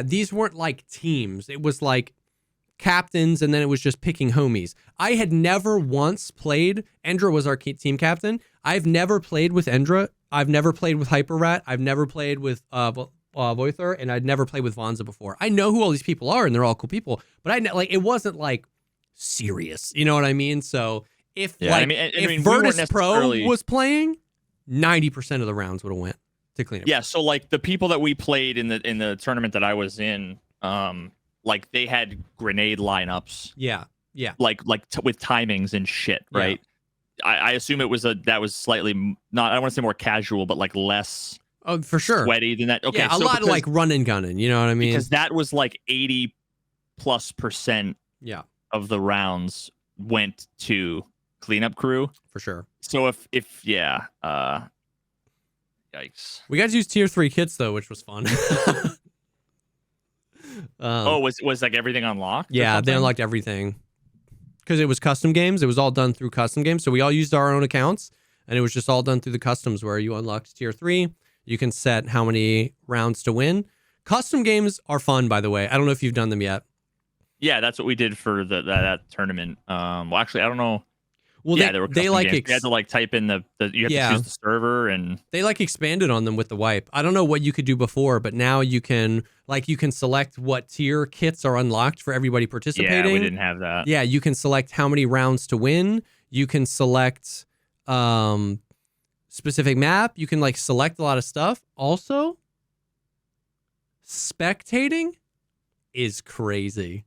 These weren't like teams. It was like captains, and then it was just picking homies. I had never once played. Endra was our team captain. I've never played with Endra. I've never played with HyperRat. I've never played with Voither, and I'd never played with Vonza before. I know who all these people are, and they're all cool people, but it wasn't like serious. You know what I mean? So if Virtus Pro was playing, 90% of the rounds would have went to clean up. Yeah, so like the people that we played in the tournament that I was in, like they had grenade lineups. Yeah. Like with timings and shit, right? Yeah. I assume it was that was slightly not, I don't want to say more casual, but like less for sure sweaty than that. Okay, yeah, a lot of like run and gunning, you know what I mean? Because that was like 80+% of the rounds went to cleanup crew for sure. So if Yikes. We got to use tier 3 kits though, which was fun. Was like everything unlocked? Yeah, they unlocked everything because it was custom games. It was all done through custom games, so we all used our own accounts, and it was just all done through the customs where you unlocked tier 3. You can set how many rounds to win. Custom games are fun, by the way. I don't know if you've done them yet. Yeah, that's what we did for that tournament. Well, actually, I don't know. Well, yeah, they were custom like games. You had to like type in you have to choose the server, and they like expanded on them with the wipe. I don't know what you could do before, but now you can select what tier kits are unlocked for everybody participating. Yeah, we didn't have that. Yeah, you can select how many rounds to win. You can select specific map. You can like select a lot of stuff. Also, spectating is crazy,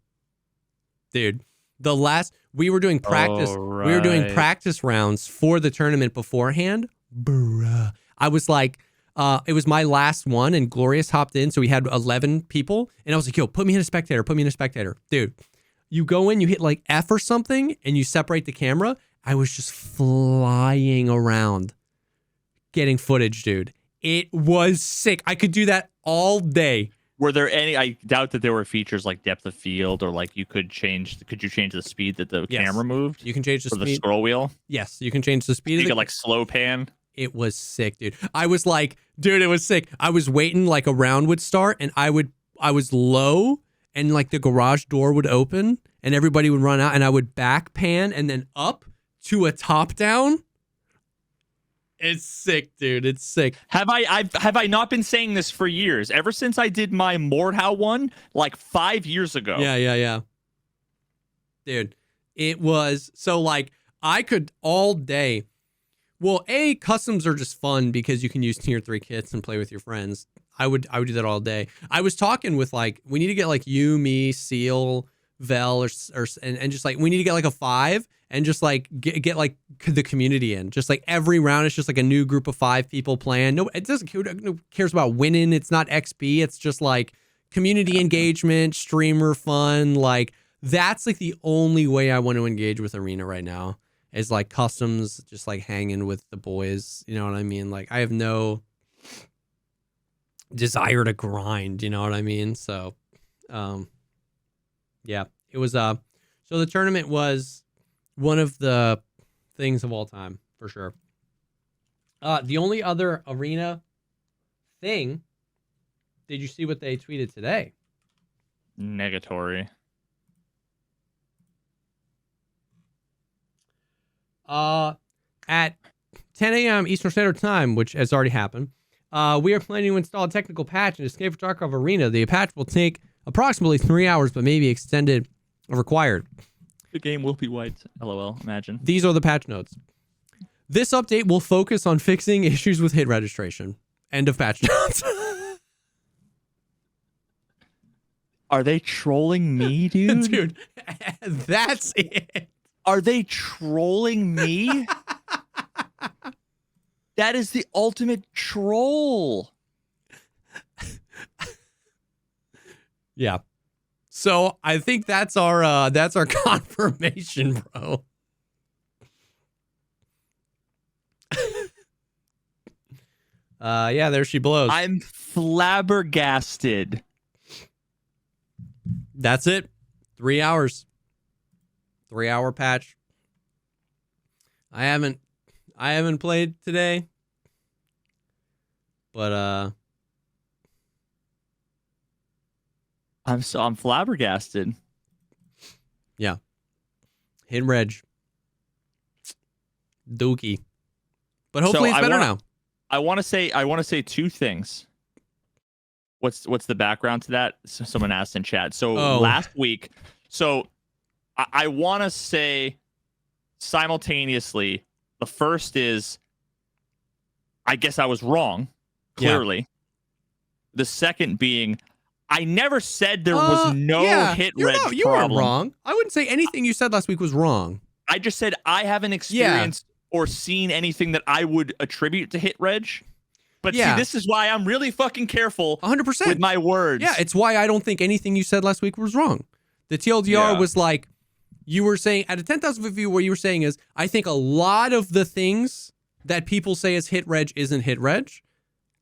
dude. We were doing practice. Right. We were doing practice rounds for the tournament beforehand. Bruh. I was like, it was my last one, and Glorious hopped in, so we had 11 people, and I was like, yo, put me in a spectator. Dude, you go in, you hit like F or something, and you separate the camera. I was just flying around getting footage, dude. It was sick. I could do that all day. Were there any? I doubt that there were features like depth of field or like you could change. Could you change the speed that the camera moved? You can change the speed. The scroll wheel. Yes, you can change the speed. You could like slow pan. It was sick, dude. I was like, dude, it was sick. I was waiting like a round would start, and I was low, and like the garage door would open, and everybody would run out, and I would back pan and then up to a top down. It's sick, dude. It's sick. Have I not been saying this for years? Ever since I did my Mordhau one like 5 years ago. Yeah. Dude, it was so like I could all day. Well, customs are just fun because you can use tier 3 kits and play with your friends. I would do that all day. I was talking with like we need to get like you, me, Seal, Vel, and just like we need to get like a 5 and just like get like the community in. Just like every round, it's just like a new group of 5 people playing. No, it doesn't. Who cares about winning? It's not XP. It's just like community engagement, streamer fun. Like that's like the only way I want to engage with Arena right now is like customs, just like hanging with the boys. You know what I mean? Like I have no desire to grind. You know what I mean? So, yeah, it was. So the tournament was one of the things of all time for sure. The only other Arena thing, did you see what they tweeted today? Negatory. At 10 a.m. Eastern Standard Time, which has already happened, we are planning to install a technical patch in Escape from Tarkov Arena. The patch will take approximately 3 hours, but may be extended if required. The game will be wiped. LOL. Imagine. These are the patch notes. This update will focus on fixing issues with hit registration. End of patch notes. Are they trolling me, dude? Dude, that's it. Are they trolling me? That is the ultimate troll. Yeah. So I think that's our confirmation, bro. Yeah, there she blows. I'm flabbergasted. That's it. 3 hours. 3 hour patch. I haven't played today. But I'm flabbergasted. Yeah. Hidden Reg. Dookie. But hopefully it's better now. I want to say two things. What's the background to that? Someone asked in chat. So last week, I want to say simultaneously, the first is I guess I was wrong, clearly. Yeah. The second being I never said there was no hit reg problem. You weren't wrong. I wouldn't say anything you said last week was wrong. I just said I haven't experienced or seen anything that I would attribute to hit reg. But see, this is why I'm really fucking careful 100% with my words. Yeah, it's why I don't think anything you said last week was wrong. The TLDR was like, you were saying, at a 10,000 foot view, what you were saying is, I think a lot of the things that people say is hit reg isn't hit reg.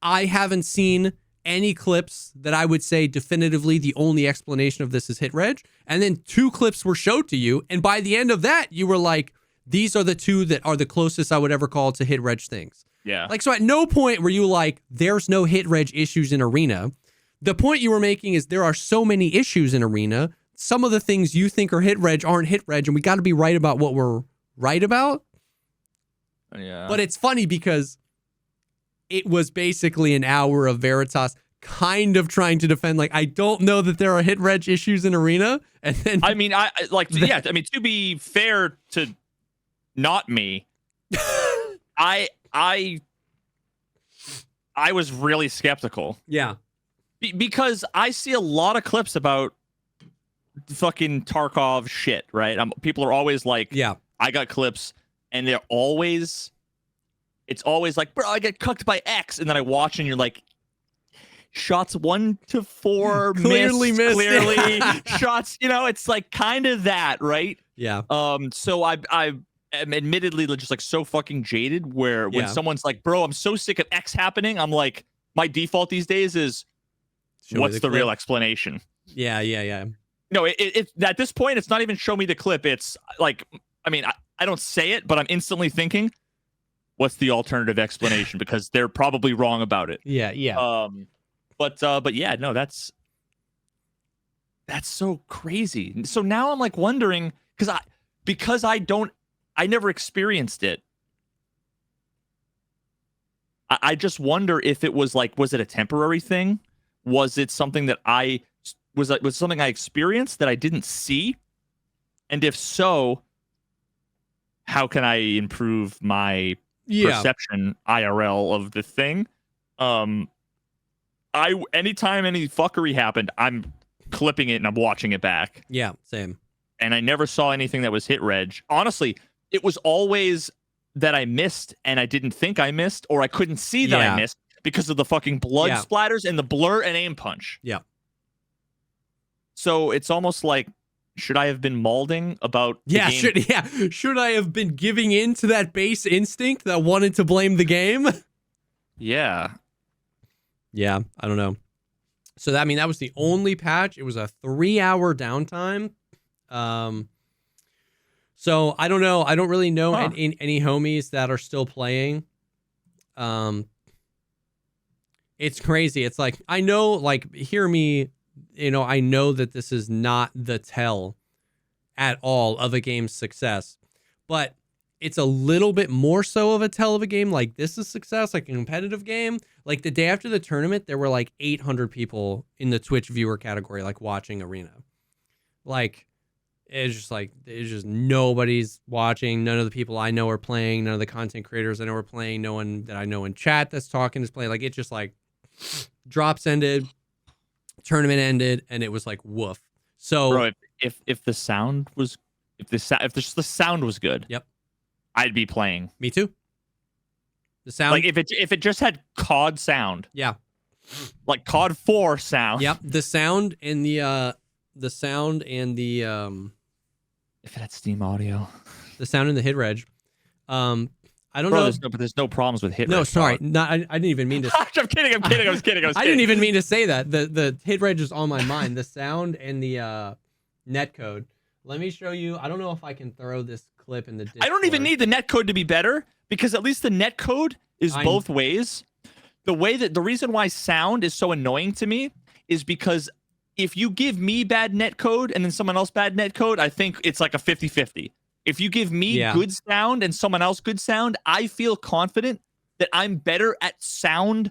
I haven't seen any clips that I would say definitively the only explanation of this is hit reg. And then 2 clips were showed to you. And by the end of that, you were like, these are the 2 that are the closest I would ever call to hit reg things. Yeah. Like, so at no point were you like, there's no hit reg issues in Arena. The point you were making is there are so many issues in Arena. Some of the things you think are hit reg aren't hit reg, and we got to be right about what we're right about. Yeah. But it's funny because it was basically an hour of Veritas kind of trying to defend, like, I don't know that there are hit reg issues in Arena. And then I mean, I to be fair to not me, I was really skeptical. Yeah. Because I see a lot of clips about fucking Tarkov shit, right? People are always like, Yeah. I got clips, and it's always like, bro, I get cucked by X, and then I watch, and you're like, shots 1 to 4, Clearly missed. clearly shots, it's like kind of that, right? Yeah. So I am admittedly just like so fucking jaded where when someone's like, bro, I'm so sick of X happening, I'm like, my default these days is, what's the real explanation? Yeah. No, it at this point, it's not even show me the clip. It's like, I mean, I don't say it, but I'm instantly thinking, what's the alternative explanation? Because they're probably wrong about it. Yeah. But yeah, no, that's so crazy. So now I'm like wondering, because I never experienced it. I just wonder if it was like, was it a temporary thing? Was it something that was something I experienced that I didn't see? And if so, how can I improve my perception IRL of the thing? Anytime any fuckery happened, I'm clipping it and I'm watching it back. Yeah, same. And I never saw anything that was hit reg. Honestly, it was always that I missed and I didn't think I missed, or I couldn't see that I missed because of the fucking blood splatters and the blur and aim punch. Yeah. So it's almost like, should I have been malding about the game? Should I have been giving in to that base instinct that wanted to blame the game? Yeah. Yeah, I don't know. So that was the only patch. It was a 3-hour downtime. So I don't know. I don't really know any homies that are still playing. It's crazy. It's like, I know, like, hear me, I know that this is not the tell at all of a game's success, but it's a little bit more so of a tell of a game like this is success, like a competitive game. Like the day after the tournament, there were like 800 people in the Twitch viewer category, like watching Arena. Like, it's just nobody's watching. None of the people I know are playing. None of the content creators I know are playing. No one that I know in chat that's talking is playing. Like, it's just like drops ended, tournament ended, and it was like woof. So, bro, if the sound was, if the sound was good, yep, I'd be playing. Me too. The sound, like if it just had COD sound, yeah, like COD 4 sound. Yep, the sound and the if it had Steam audio, the sound in the hit reg. I don't Bro, know. There's no problems with hit reg. No, sorry. I didn't even mean to. I'm kidding. I was kidding. I didn't even mean to say that. The hit reg is on my mind. The sound and the net code. Let me show you. I don't know if I can throw this clip in the Discord. I don't even need the net code to be better, because at least the net code is both ways. The reason why sound is so annoying to me is because if you give me bad net code and then someone else bad net code, I think it's like a 50-50. If you give me good sound and someone else good sound, I feel confident that I'm better at sound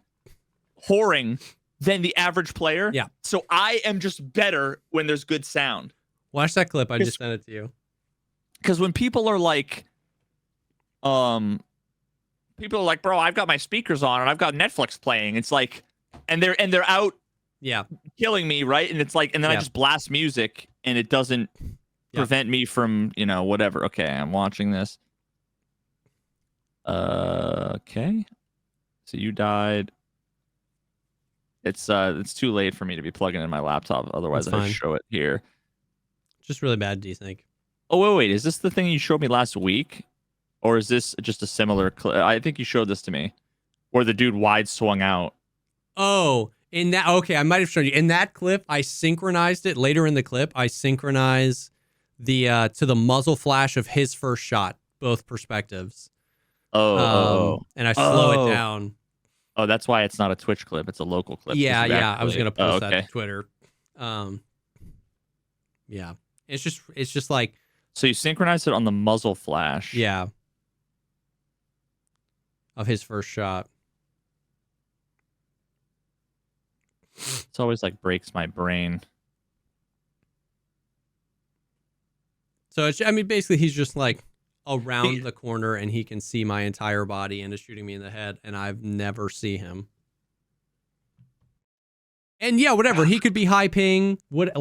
whoring than the average player. Yeah. So I am just better when there's good sound. Watch that clip. I just sent it to you. Because when people are like, bro, I've got my speakers on and I've got Netflix playing. It's like, and they're out, killing me, right? And it's like, and then I just blast music, and it doesn't prevent me from, whatever. Okay, I'm watching this. Okay. So you died. It's too late for me to be plugging in my laptop. Otherwise, I'd just show it here. Just really bad, do you think? Oh, wait. Is this the thing you showed me last week? Or is this just a similar clip? I think you showed this to me. Where the dude wide swung out. Oh, in that, okay, I might have shown you. In that clip, I synchronized it. Later in the clip, I synchronize the to the muzzle flash of his first shot, both perspectives. And I slow it down. Oh, that's why it's not a Twitch clip. It's a local clip. Yeah. I was gonna post that okay. to Twitter. Yeah. It's just like. So you synchronize it on the muzzle flash. Yeah. Of his first shot. It's always like breaks my brain. So it's, I mean, basically he's just like around the corner and he can see my entire body and is shooting me in the head, and I've never see him. And yeah, whatever. He could be high ping. What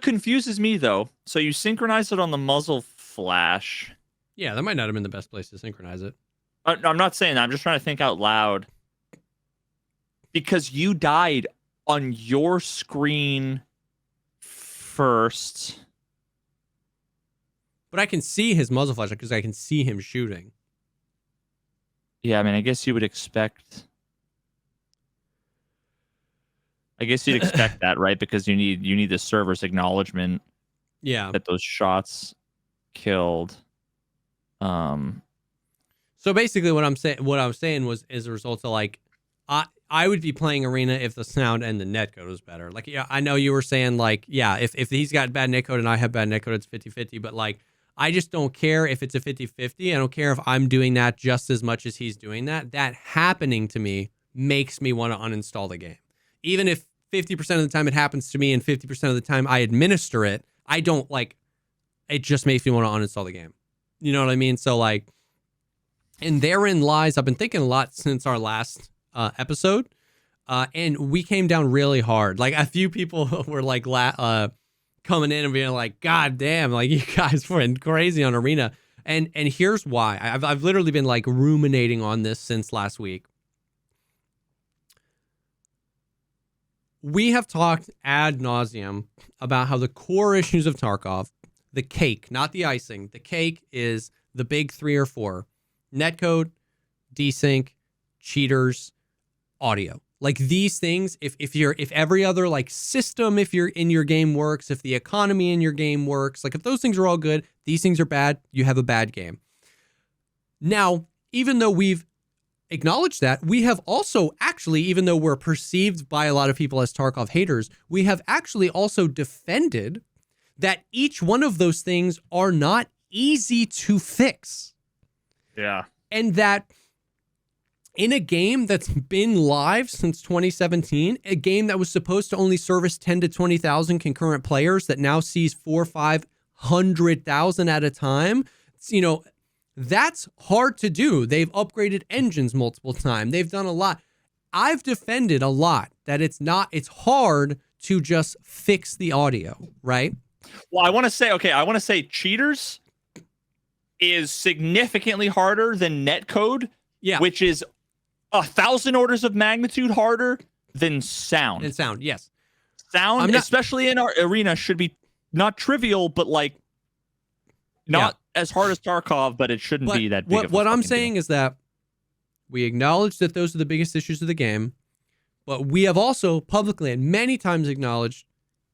confuses me though? So you synchronize it on the muzzle flash. Yeah, that might not have been the best place to synchronize it. I'm not saying that. I'm just trying to think out loud. Because you died on your screen first. But I can see his muzzle flash because I can see him shooting. Yeah, I mean, I guess you would expect. I guess you'd expect that, right? Because you need the server's acknowledgement. Yeah. That those shots killed. So basically, what I was saying was, as a result of like, I would be playing Arena if the sound and the netcode was better. Like, yeah, I know you were saying like, yeah, if he's got bad netcode and I have bad netcode, it's 50-50. But like, I just don't care if it's a 50-50. I don't care if I'm doing that just as much as he's doing that. That happening to me makes me want to uninstall the game. Even if 50% of the time it happens to me and 50% of the time I administer it, I don't like, it just makes me want to uninstall the game. You know what I mean? So like, and therein lies, I've been thinking a lot since our last episode, and we came down really hard. Like a few people were like coming in and being like, God damn, like you guys went crazy on Arena. And here's why. I've literally been like ruminating on this since last week. We have talked ad nauseum about how the core issues of Tarkov, the cake, not the icing, the cake is the big 3 or 4: netcode, desync, cheaters, audio. Like these things, if every other like system, if you're in your game works, if the economy in your game works, like if those things are all good, these things are bad, you have a bad game. Now, even though we've acknowledged that, we have also actually, even though we're perceived by a lot of people as Tarkov haters, we have actually also defended that each one of those things are not easy to fix. Yeah. And that in a game that's been live since 2017, a game that was supposed to only service 10 to 20,000 concurrent players that now sees 400,000-500,000 at a time, you know, that's hard to do. They've upgraded engines multiple times. They've done a lot. I've defended a lot that it's hard to just fix the audio, right? Well, I want to say cheaters is significantly harder than netcode, which is 1,000 orders of magnitude harder than sound. And sound, yes. Sound, especially in our Arena, should be not trivial, but like not as hard as Tarkov, but it shouldn't be that big. What I'm saying is that we acknowledge that those are the biggest issues of the game, but we have also publicly and many times acknowledged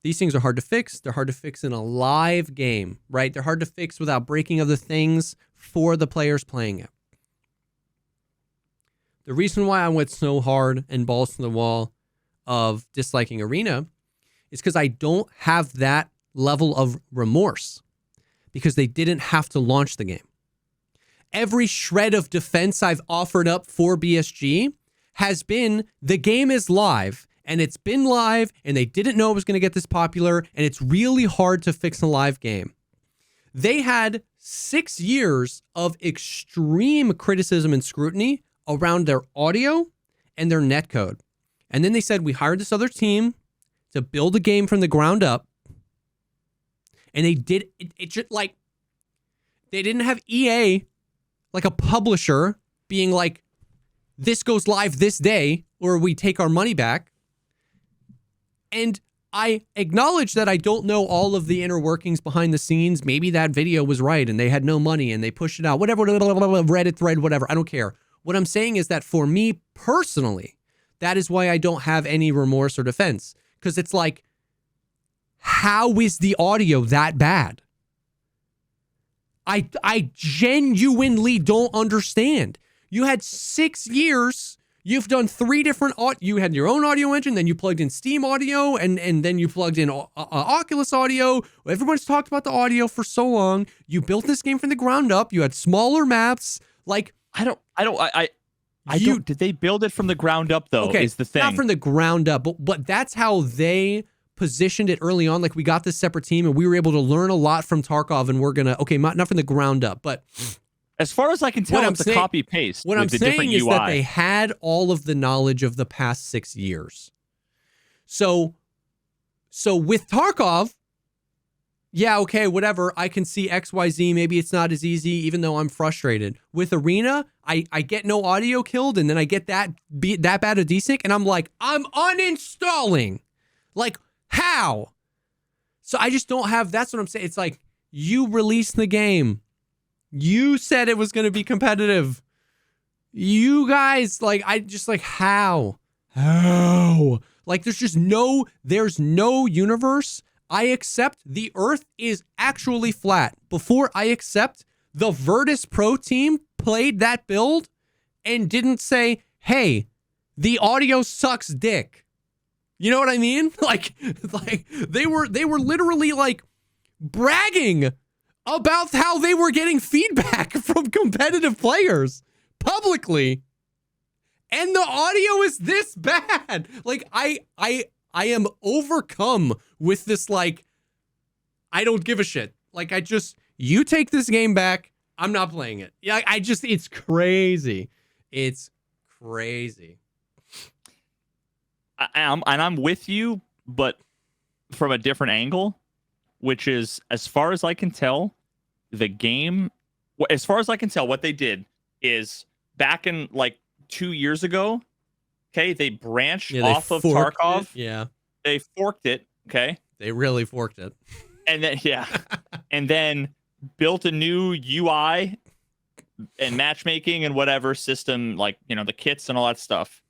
these things are hard to fix. They're hard to fix in a live game, right? They're hard to fix without breaking other things for the players playing it. The reason why I went so hard and balls to the wall of disliking Arena is because I don't have that level of remorse because they didn't have to launch the game. Every shred of defense I've offered up for BSG has been the game is live, and it's been live, and they didn't know it was going to get this popular, and it's really hard to fix a live game. They had 6 years of extreme criticism and scrutiny around their audio and their netcode. And then they said, we hired this other team to build a game from the ground up. And they did it just like, they didn't have EA, like a publisher, being like, this goes live this day, or we take our money back. And I acknowledge that I don't know all of the inner workings behind the scenes. Maybe that video was right and they had no money and they pushed it out, whatever, Reddit thread, whatever. I don't care. What I'm saying is that for me personally, That is why I don't have any remorse or defense. Because it's like, how is the audio that bad? I genuinely don't understand. You had 6 years. You've done 3 different. You had your own audio engine, then you plugged in Steam audio, and then you plugged in Oculus audio. Everyone's talked about the audio for so long. You built this game from the ground up. You had smaller maps. Like did they build it from the ground up though? Okay, is the thing. Not from the ground up, but that's how they positioned it early on. Like, we got this separate team and we were able to learn a lot from Tarkov, and we're gonna not from the ground up, but as far as I can tell, it's a copy paste. What I'm saying is that they had all of the knowledge of the past 6 years. So with Tarkov, yeah, okay, whatever. I can see XYZ. Maybe it's not as easy, even though I'm frustrated. With Arena, I get no audio killed, and then I get that bad a desync, and I'm like, I'm uninstalling. Like, how? So I just don't have. That's what I'm saying. It's like, you released the game. You said it was going to be competitive. You guys, like, how? Like, there's no universe. I accept the Earth is actually flat. Before I accept the Veritas Pro team played that build and didn't say, hey, the audio sucks dick. You know what I mean? Like they were literally like bragging about how they were getting feedback from competitive players publicly. And the audio is this bad. Like, I am overcome with this, like, I don't give a shit. Like, you take this game back, I'm not playing it. Yeah, it's crazy. It's crazy. I'm with you, but from a different angle, which is, as far as I can tell, the game, as far as I can tell, what they did is back in like 2 years ago, okay, they branched off of Tarkov. Yeah. They forked it, okay? They really forked it. And then, yeah. And then built a new UI and matchmaking and whatever system, like, the kits and all that stuff.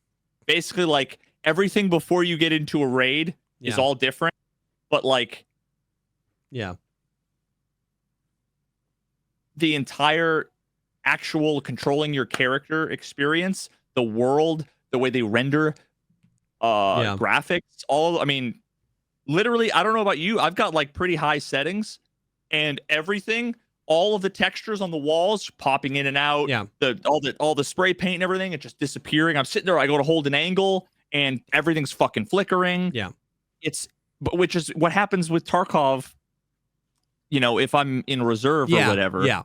Basically, like, everything before you get into a raid is all different, but like, yeah, the entire actual controlling your character experience, the world, the way they render graphics, literally, I don't know about you, I've got like pretty high settings, and everything, all of the textures on the walls popping in and out, all the spray paint and everything, it's just disappearing. I'm sitting there, I go to hold an angle, and everything's fucking flickering. Yeah. Which is what happens with Tarkov, if I'm in reserve or whatever. Yeah.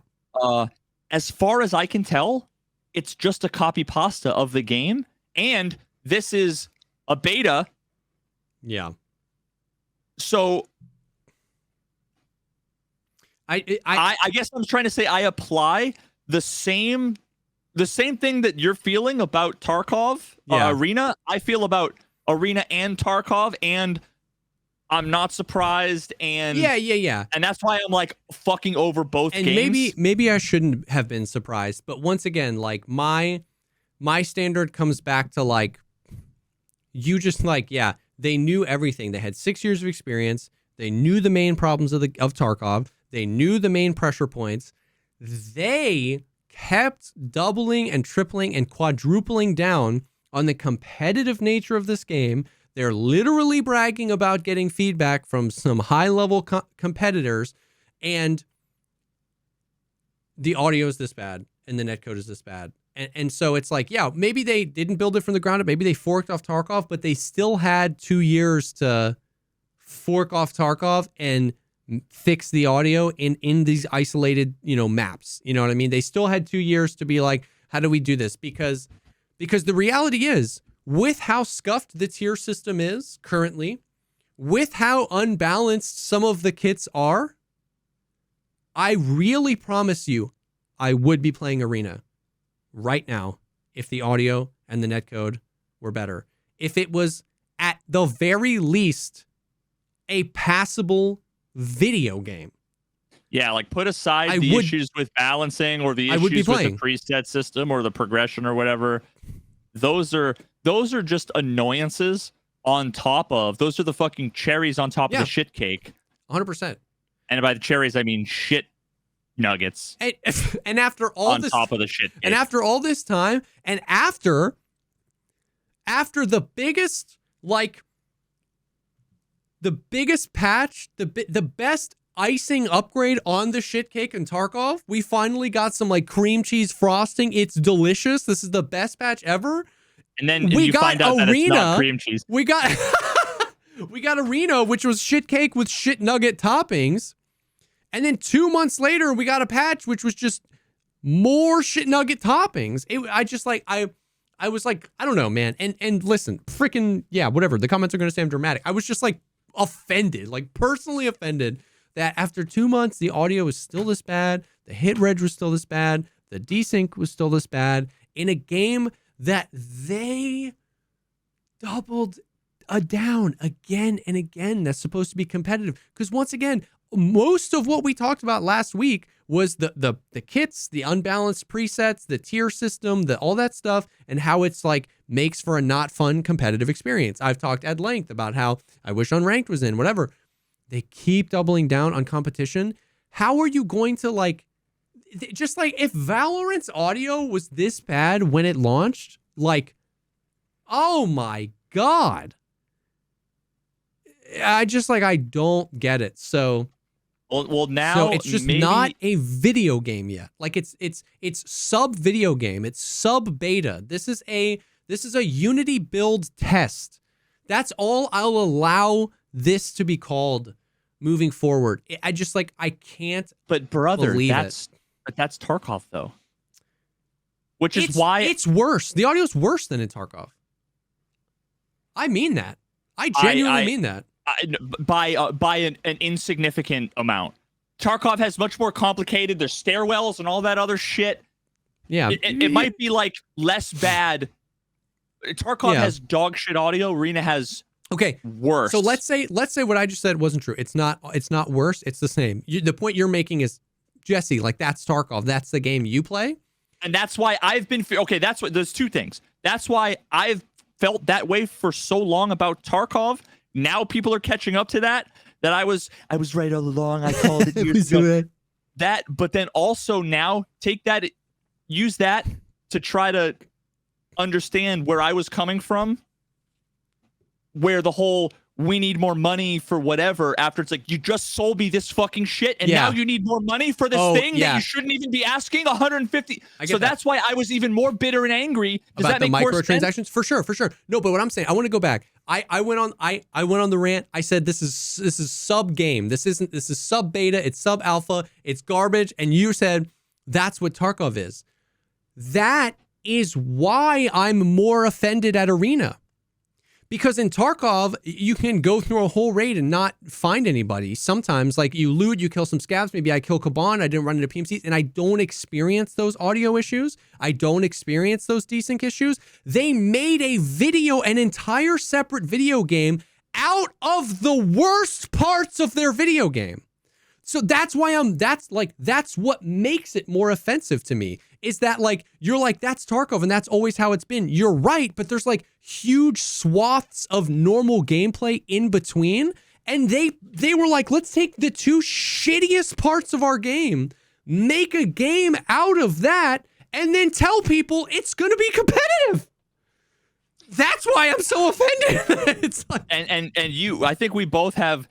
As far as I can tell, it's just a copy pasta of the game, and this is a beta. Yeah. So I guess I'm trying to say I apply the same thing that you're feeling about Tarkov Arena. I feel about Arena and Tarkov, and I'm not surprised. And yeah. And that's why I'm like fucking over both and games. Maybe I shouldn't have been surprised, but once again, like, my standard comes back to, like, you just, like, yeah, they knew everything. They had 6 years of experience. They knew the main problems of Tarkov. They knew the main pressure points. They kept doubling and tripling and quadrupling down on the competitive nature of this game. They're literally bragging about getting feedback from some high-level competitors, and the audio is this bad, and the netcode is this bad. And so it's like, yeah, maybe they didn't build it from the ground up. Maybe they forked off Tarkov, but they still had 2 years to fork off Tarkov and fix the audio in these isolated, maps. You know what I mean? They still had 2 years to be like, how do we do this? Because the reality is, with how scuffed the tier system is currently, with how unbalanced some of the kits are, I really promise you, I would be playing Arena right now if the audio and the netcode were better. If it was, at the very least, a passable video game. Yeah, like, put aside the issues with balancing or the issues with the preset system or the progression or whatever. Those are those are just annoyances on top of, those are the fucking cherries on top of the shit cake. 100%. And by the cherries, I mean shit nuggets. And after all on this, top of the shit cake. And after all this time, and after the biggest, like, the biggest patch, the best icing upgrade on the shit cake in Tarkov, we finally got some like cream cheese frosting. It's delicious. This is the best patch ever. And then you find out that it's not cream cheese. We got we got Arena, which was shit cake with shit nugget toppings. And then 2 months later, we got a patch which was just more shit nugget toppings. I was like, I don't know, man. And listen, freaking, yeah, whatever. The comments are going to say I'm dramatic. I was just like offended, like personally offended that after 2 months, the audio was still this bad. The hit reg was still this bad. The desync was still this bad in a game that they doubled down again and again. That's supposed to be competitive. Because once again, most of what we talked about last week was the kits, the unbalanced presets, the tier system, all that stuff, and how it's like makes for a not fun competitive experience. I've talked at length about how I wish Unranked was in, whatever. They keep doubling down on competition. How are you going to like, just like if Valorant's audio was this bad when it launched, like, oh my God. I don't get it. So, well, now it's just not a video game yet. Like it's sub video game. It's sub beta. This is a Unity build test. That's all I'll allow this to be called moving forward. I just like, I can't. But brother, believe that's Tarkov though. Which is why it's worse. The audio's worse than in Tarkov. I mean that. I genuinely mean that. By an insignificant amount. Tarkov has much more complicated. There's stairwells and all that other shit. Yeah, it might be like less bad. Tarkov has dog shit audio. Arena has worse. So let's say what I just said wasn't true. It's not worse. It's the same. The point you're making is, Jesse, like that's Tarkov. That's the game you play, and that's why I've been that's what. There's two things. That's why I've felt that way for so long about Tarkov. Now people are catching up to that I was right all along. I called it years ago. That, but then also now take that, use that to try to understand where I was coming from, where the whole we need more money for whatever, after it's like, you just sold me this fucking shit and now you need more money for this thing that you shouldn't even be asking 150. So that's why I was even more bitter and angry. Does about that make the microtransactions? For sure. No, but what I'm saying, I want to go back. I went on the rant. I said this is sub game. This is sub beta. It's sub alpha. It's garbage. And you said that's what Tarkov is. That is why I'm more offended at Arena. Because in Tarkov, you can go through a whole raid and not find anybody. Sometimes, like, you loot, you kill some scavs. Maybe I kill Kaban. I didn't run into PMCs, and I don't experience those audio issues. I don't experience those desync issues. They made an entire separate video game out of the worst parts of their video game. So that's why that's what makes it more offensive to me, is that like, you're like, that's Tarkov and that's always how it's been. You're right, but there's like huge swaths of normal gameplay in between. And they were like, let's take the two shittiest parts of our game, make a game out of that, and then tell people it's going to be competitive. That's why I'm so offended. It's like, and I think we both have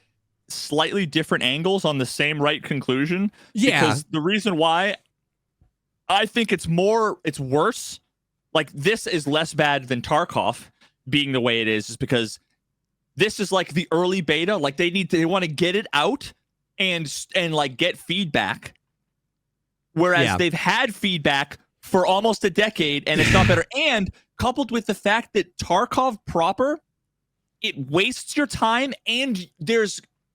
slightly different angles on the same right conclusion. Yeah. Because the reason why I think it's worse, like this is less bad than Tarkov being the way it is because this is like the early beta. Like they want to get it out and like get feedback. Whereas they've had feedback for almost a decade and it's not better. And coupled with the fact that Tarkov proper, it wastes your time and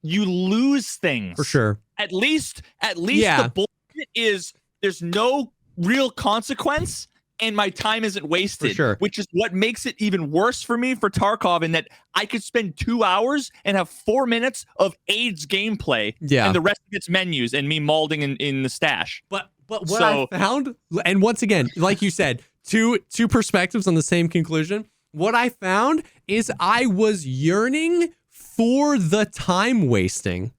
you lose things. For sure. At least the bullshit is there's no real consequence and my time isn't wasted. For sure. Which is what makes it even worse for me for Tarkov, in that I could spend 2 hours and have 4 minutes of AIDS gameplay and the rest of it's menus and me malding in the stash. But what I found, and once again, like you said, two perspectives on the same conclusion. what I found is I was yearning for the time wasting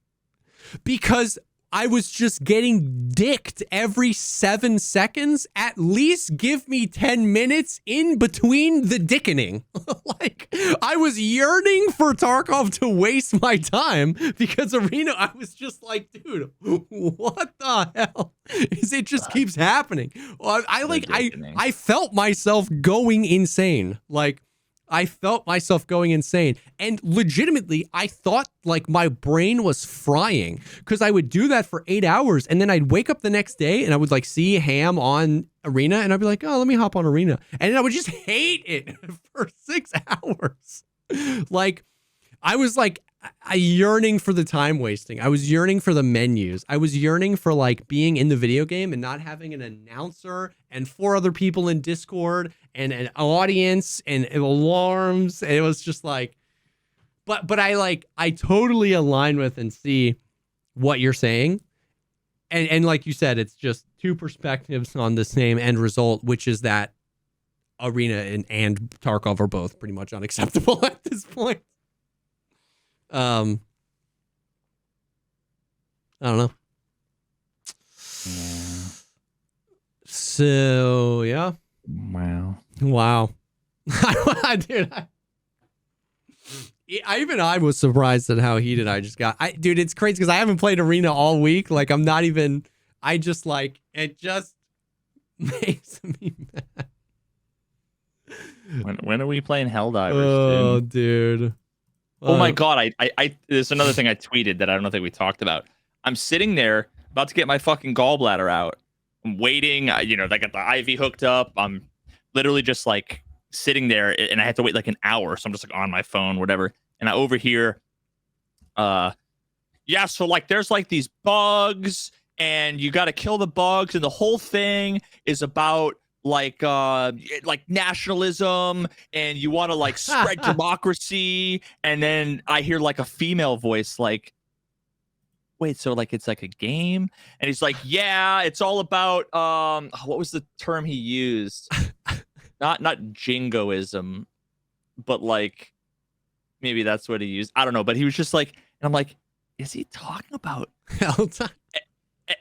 because I was just getting dicked every 7 seconds. At least give me 10 minutes in between the dickening. Like, I was yearning for Tarkov to waste my time because Arena, I was just like, dude, what the hell? It just keeps happening. I felt myself going insane. Like, I felt myself going insane. And legitimately, I thought like my brain was frying because I would do that for 8 hours. And then I'd wake up the next day and I would like see Ham on Arena and I'd be like, oh, let me hop on Arena. And I would just hate it for 6 hours. Like, I was like, yearning for the time wasting. I was yearning for the menus. I was yearning for like being in the video game and not having an announcer and 4 other people in Discord and an audience and alarms. And it was just like, but I totally align with and see what you're saying. And like you said, it's just 2 perspectives on the same end result, which is that Arena and Tarkov are both pretty much unacceptable at this point. I don't know. Yeah. So yeah. Wow. Dude, I was surprised at how heated I just got. Dude, it's crazy because I haven't played Arena all week. Like, I'm not even. I just like it. Just makes me mad. When are we playing Helldivers? Oh, dude. Oh my god! I there's another thing I tweeted that I don't think we talked about. I'm sitting there about to get my fucking gallbladder out. I'm waiting. I got the IV hooked up. I'm literally just like sitting there, and I have to wait like an hour. So I'm just like on my phone, whatever. And I overhear, yeah. So like, there's like these bugs, and you got to kill the bugs, and the whole thing is about like nationalism, and you want to like spread democracy. And then I hear like a female voice like, wait, so like it's like a game? And he's like, yeah, it's all about what was the term he used? not jingoism, but like maybe that's what he used. I don't know, but he was just like, and I'm like, is he talking about Helltime?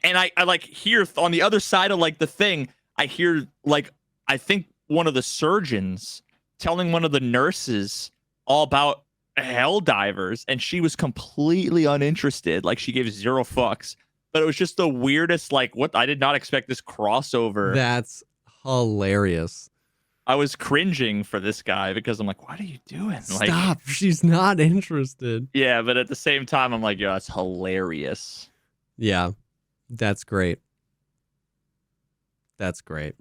And I like hear on the other side of like the thing, I hear like, I think one of the surgeons telling one of the nurses all about Helldivers, and she was completely uninterested. Like, she gave 0 fucks. But it was just the weirdest, like, what? I did not expect this crossover. That's hilarious. I was cringing for this guy because I'm like, what are you doing? Stop. Like, She's not interested. Yeah, but at the same time, I'm like, yo, that's hilarious. Yeah, that's great. That's great.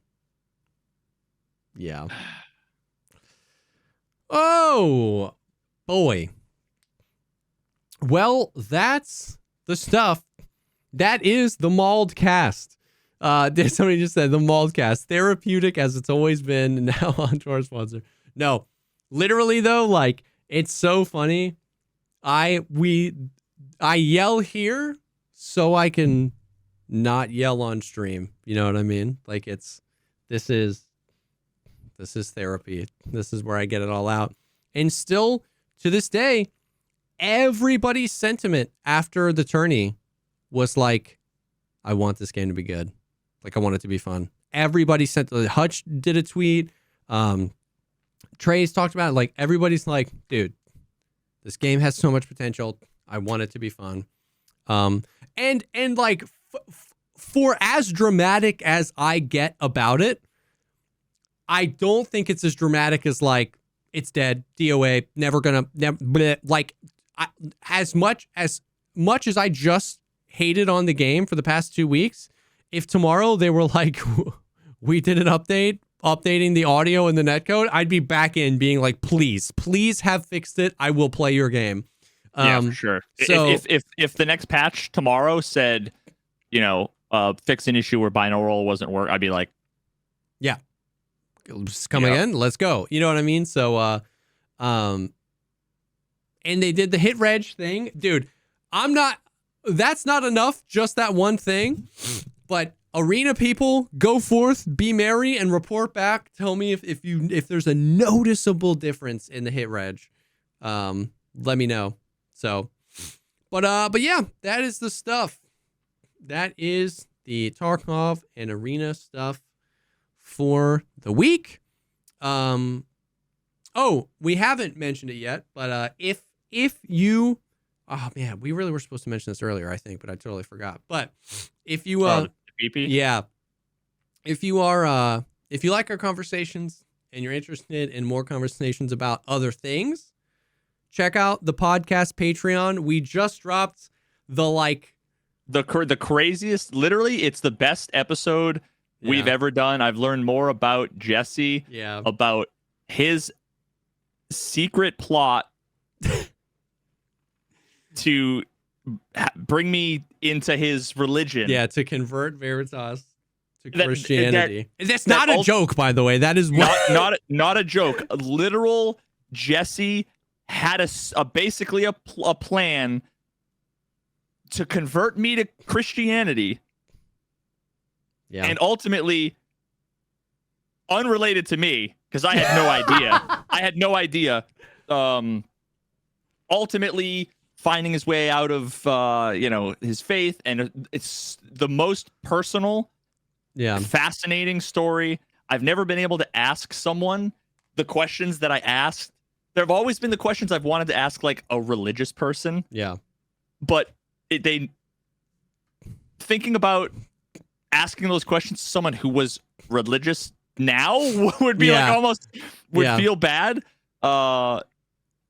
Yeah. Oh, boy. Well, that's the stuff. That is the Mauled Cast. Somebody just said the Mauled Cast. Therapeutic as it's always been, and now on to our sponsor. No, literally though, like, it's so funny. I yell here so I can not yell on stream. You know what I mean? Like, this is therapy. This is where I get it all out. And still to this day, everybody's sentiment after the tourney was like, I want this game to be good. Like, I want it to be fun. Everybody sent, Hutch did a tweet. Trey's talked about it. Like, everybody's like, dude, this game has so much potential. I want it to be fun. And like, for as dramatic as I get about it, I don't think it's as dramatic as like, it's dead, DOA, never gonna, bleh. Like, as much as I just hated on the game for the past 2 weeks, if tomorrow they were like, we did an updating the audio and the netcode, I'd be back in being like, please have fixed it. I will play your game. Yeah, for sure. So if the next patch tomorrow said, fix an issue where binaural wasn't work, I'd be like, yeah, just come again. Let's go. You know what I mean? So, and they did the hit reg thing, dude. That's not enough. Just that one thing, but arena people, go forth, be merry, and report back. Tell me if there's a noticeable difference in the hit reg. Let me know. So, but yeah, that is the stuff. That is the Tarkov and arena stuff for the week. Oh, we haven't mentioned it yet, but if you, oh man, we really were supposed to mention this earlier, I think, but I totally forgot. But if you yeah, if you like our conversations and you're interested in more conversations about other things, check out the podcast Patreon. We just dropped the craziest, literally, it's the best episode we've ever done. I've learned more about Jesse, about his secret plot to bring me into his religion. Yeah, to convert Veritas to Christianity. That's not a joke, by the way. That is not a joke. A literal Jesse had basically a plan to convert me to Christianity. Yeah. And ultimately, unrelated to me, because I had no idea. I had no idea. Ultimately, finding his way out of his faith, and it's the most personal, fascinating story. I've never been able to ask someone the questions that I asked. There have always been the questions I've wanted to ask, like a religious person. Yeah, but thinking about asking those questions to someone who was religious now would be like almost feel bad.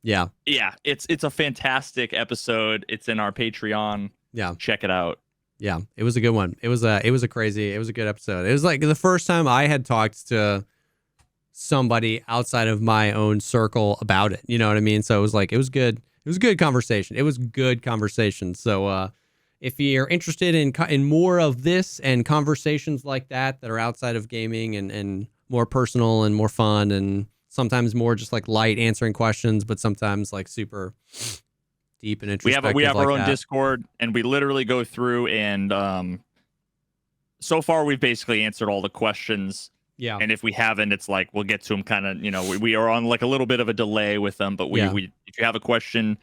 It's a fantastic episode. It's in our Patreon. Check it out. It was a good one. It was a good episode. It was like the first time I had talked to somebody outside of my own circle about it. You know what I mean? So it was good. It was a good conversation. So if you're interested in more of this and conversations like that are outside of gaming and more personal and more fun and sometimes more just like light answering questions, but sometimes like super deep and introspective. We have our own that. Discord, and we literally go through and so far we've basically answered all the questions. Yeah. And if we haven't, it's like we'll get to them kind of, we are on like a little bit of a delay with them, but we if you have a question,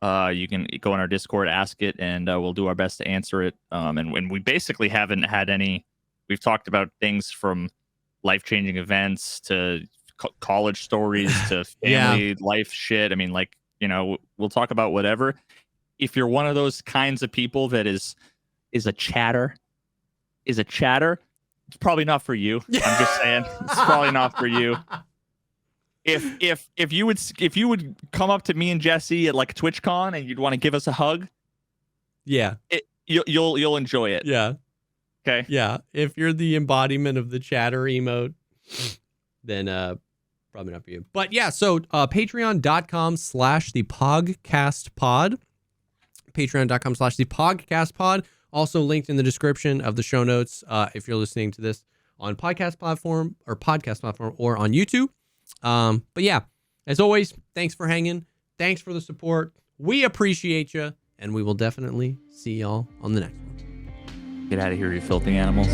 you can go on our Discord, ask it, and we'll do our best to answer it. And we basically haven't had any. We've talked about things from life-changing events to college stories to family life shit. I mean, we'll talk about whatever. If you're one of those kinds of people that is a chatter, it's probably not for you. I'm just saying, it's probably not for you. If you would come up to me and Jesse at like TwitchCon and you'd want to give us a hug, you'll enjoy it. Yeah. Okay. Yeah. If you're the embodiment of the chatter emote, then probably not for you. But yeah, so patreon.com/thepogcastpod. Patreon.com/thepogcastpod. Also linked in the description of the show notes if you're listening to this on podcast platform or on YouTube. But yeah, as always, thanks for hanging. Thanks for the support. We appreciate you, and we will definitely see y'all on the next one. Get out of here, you filthy animals.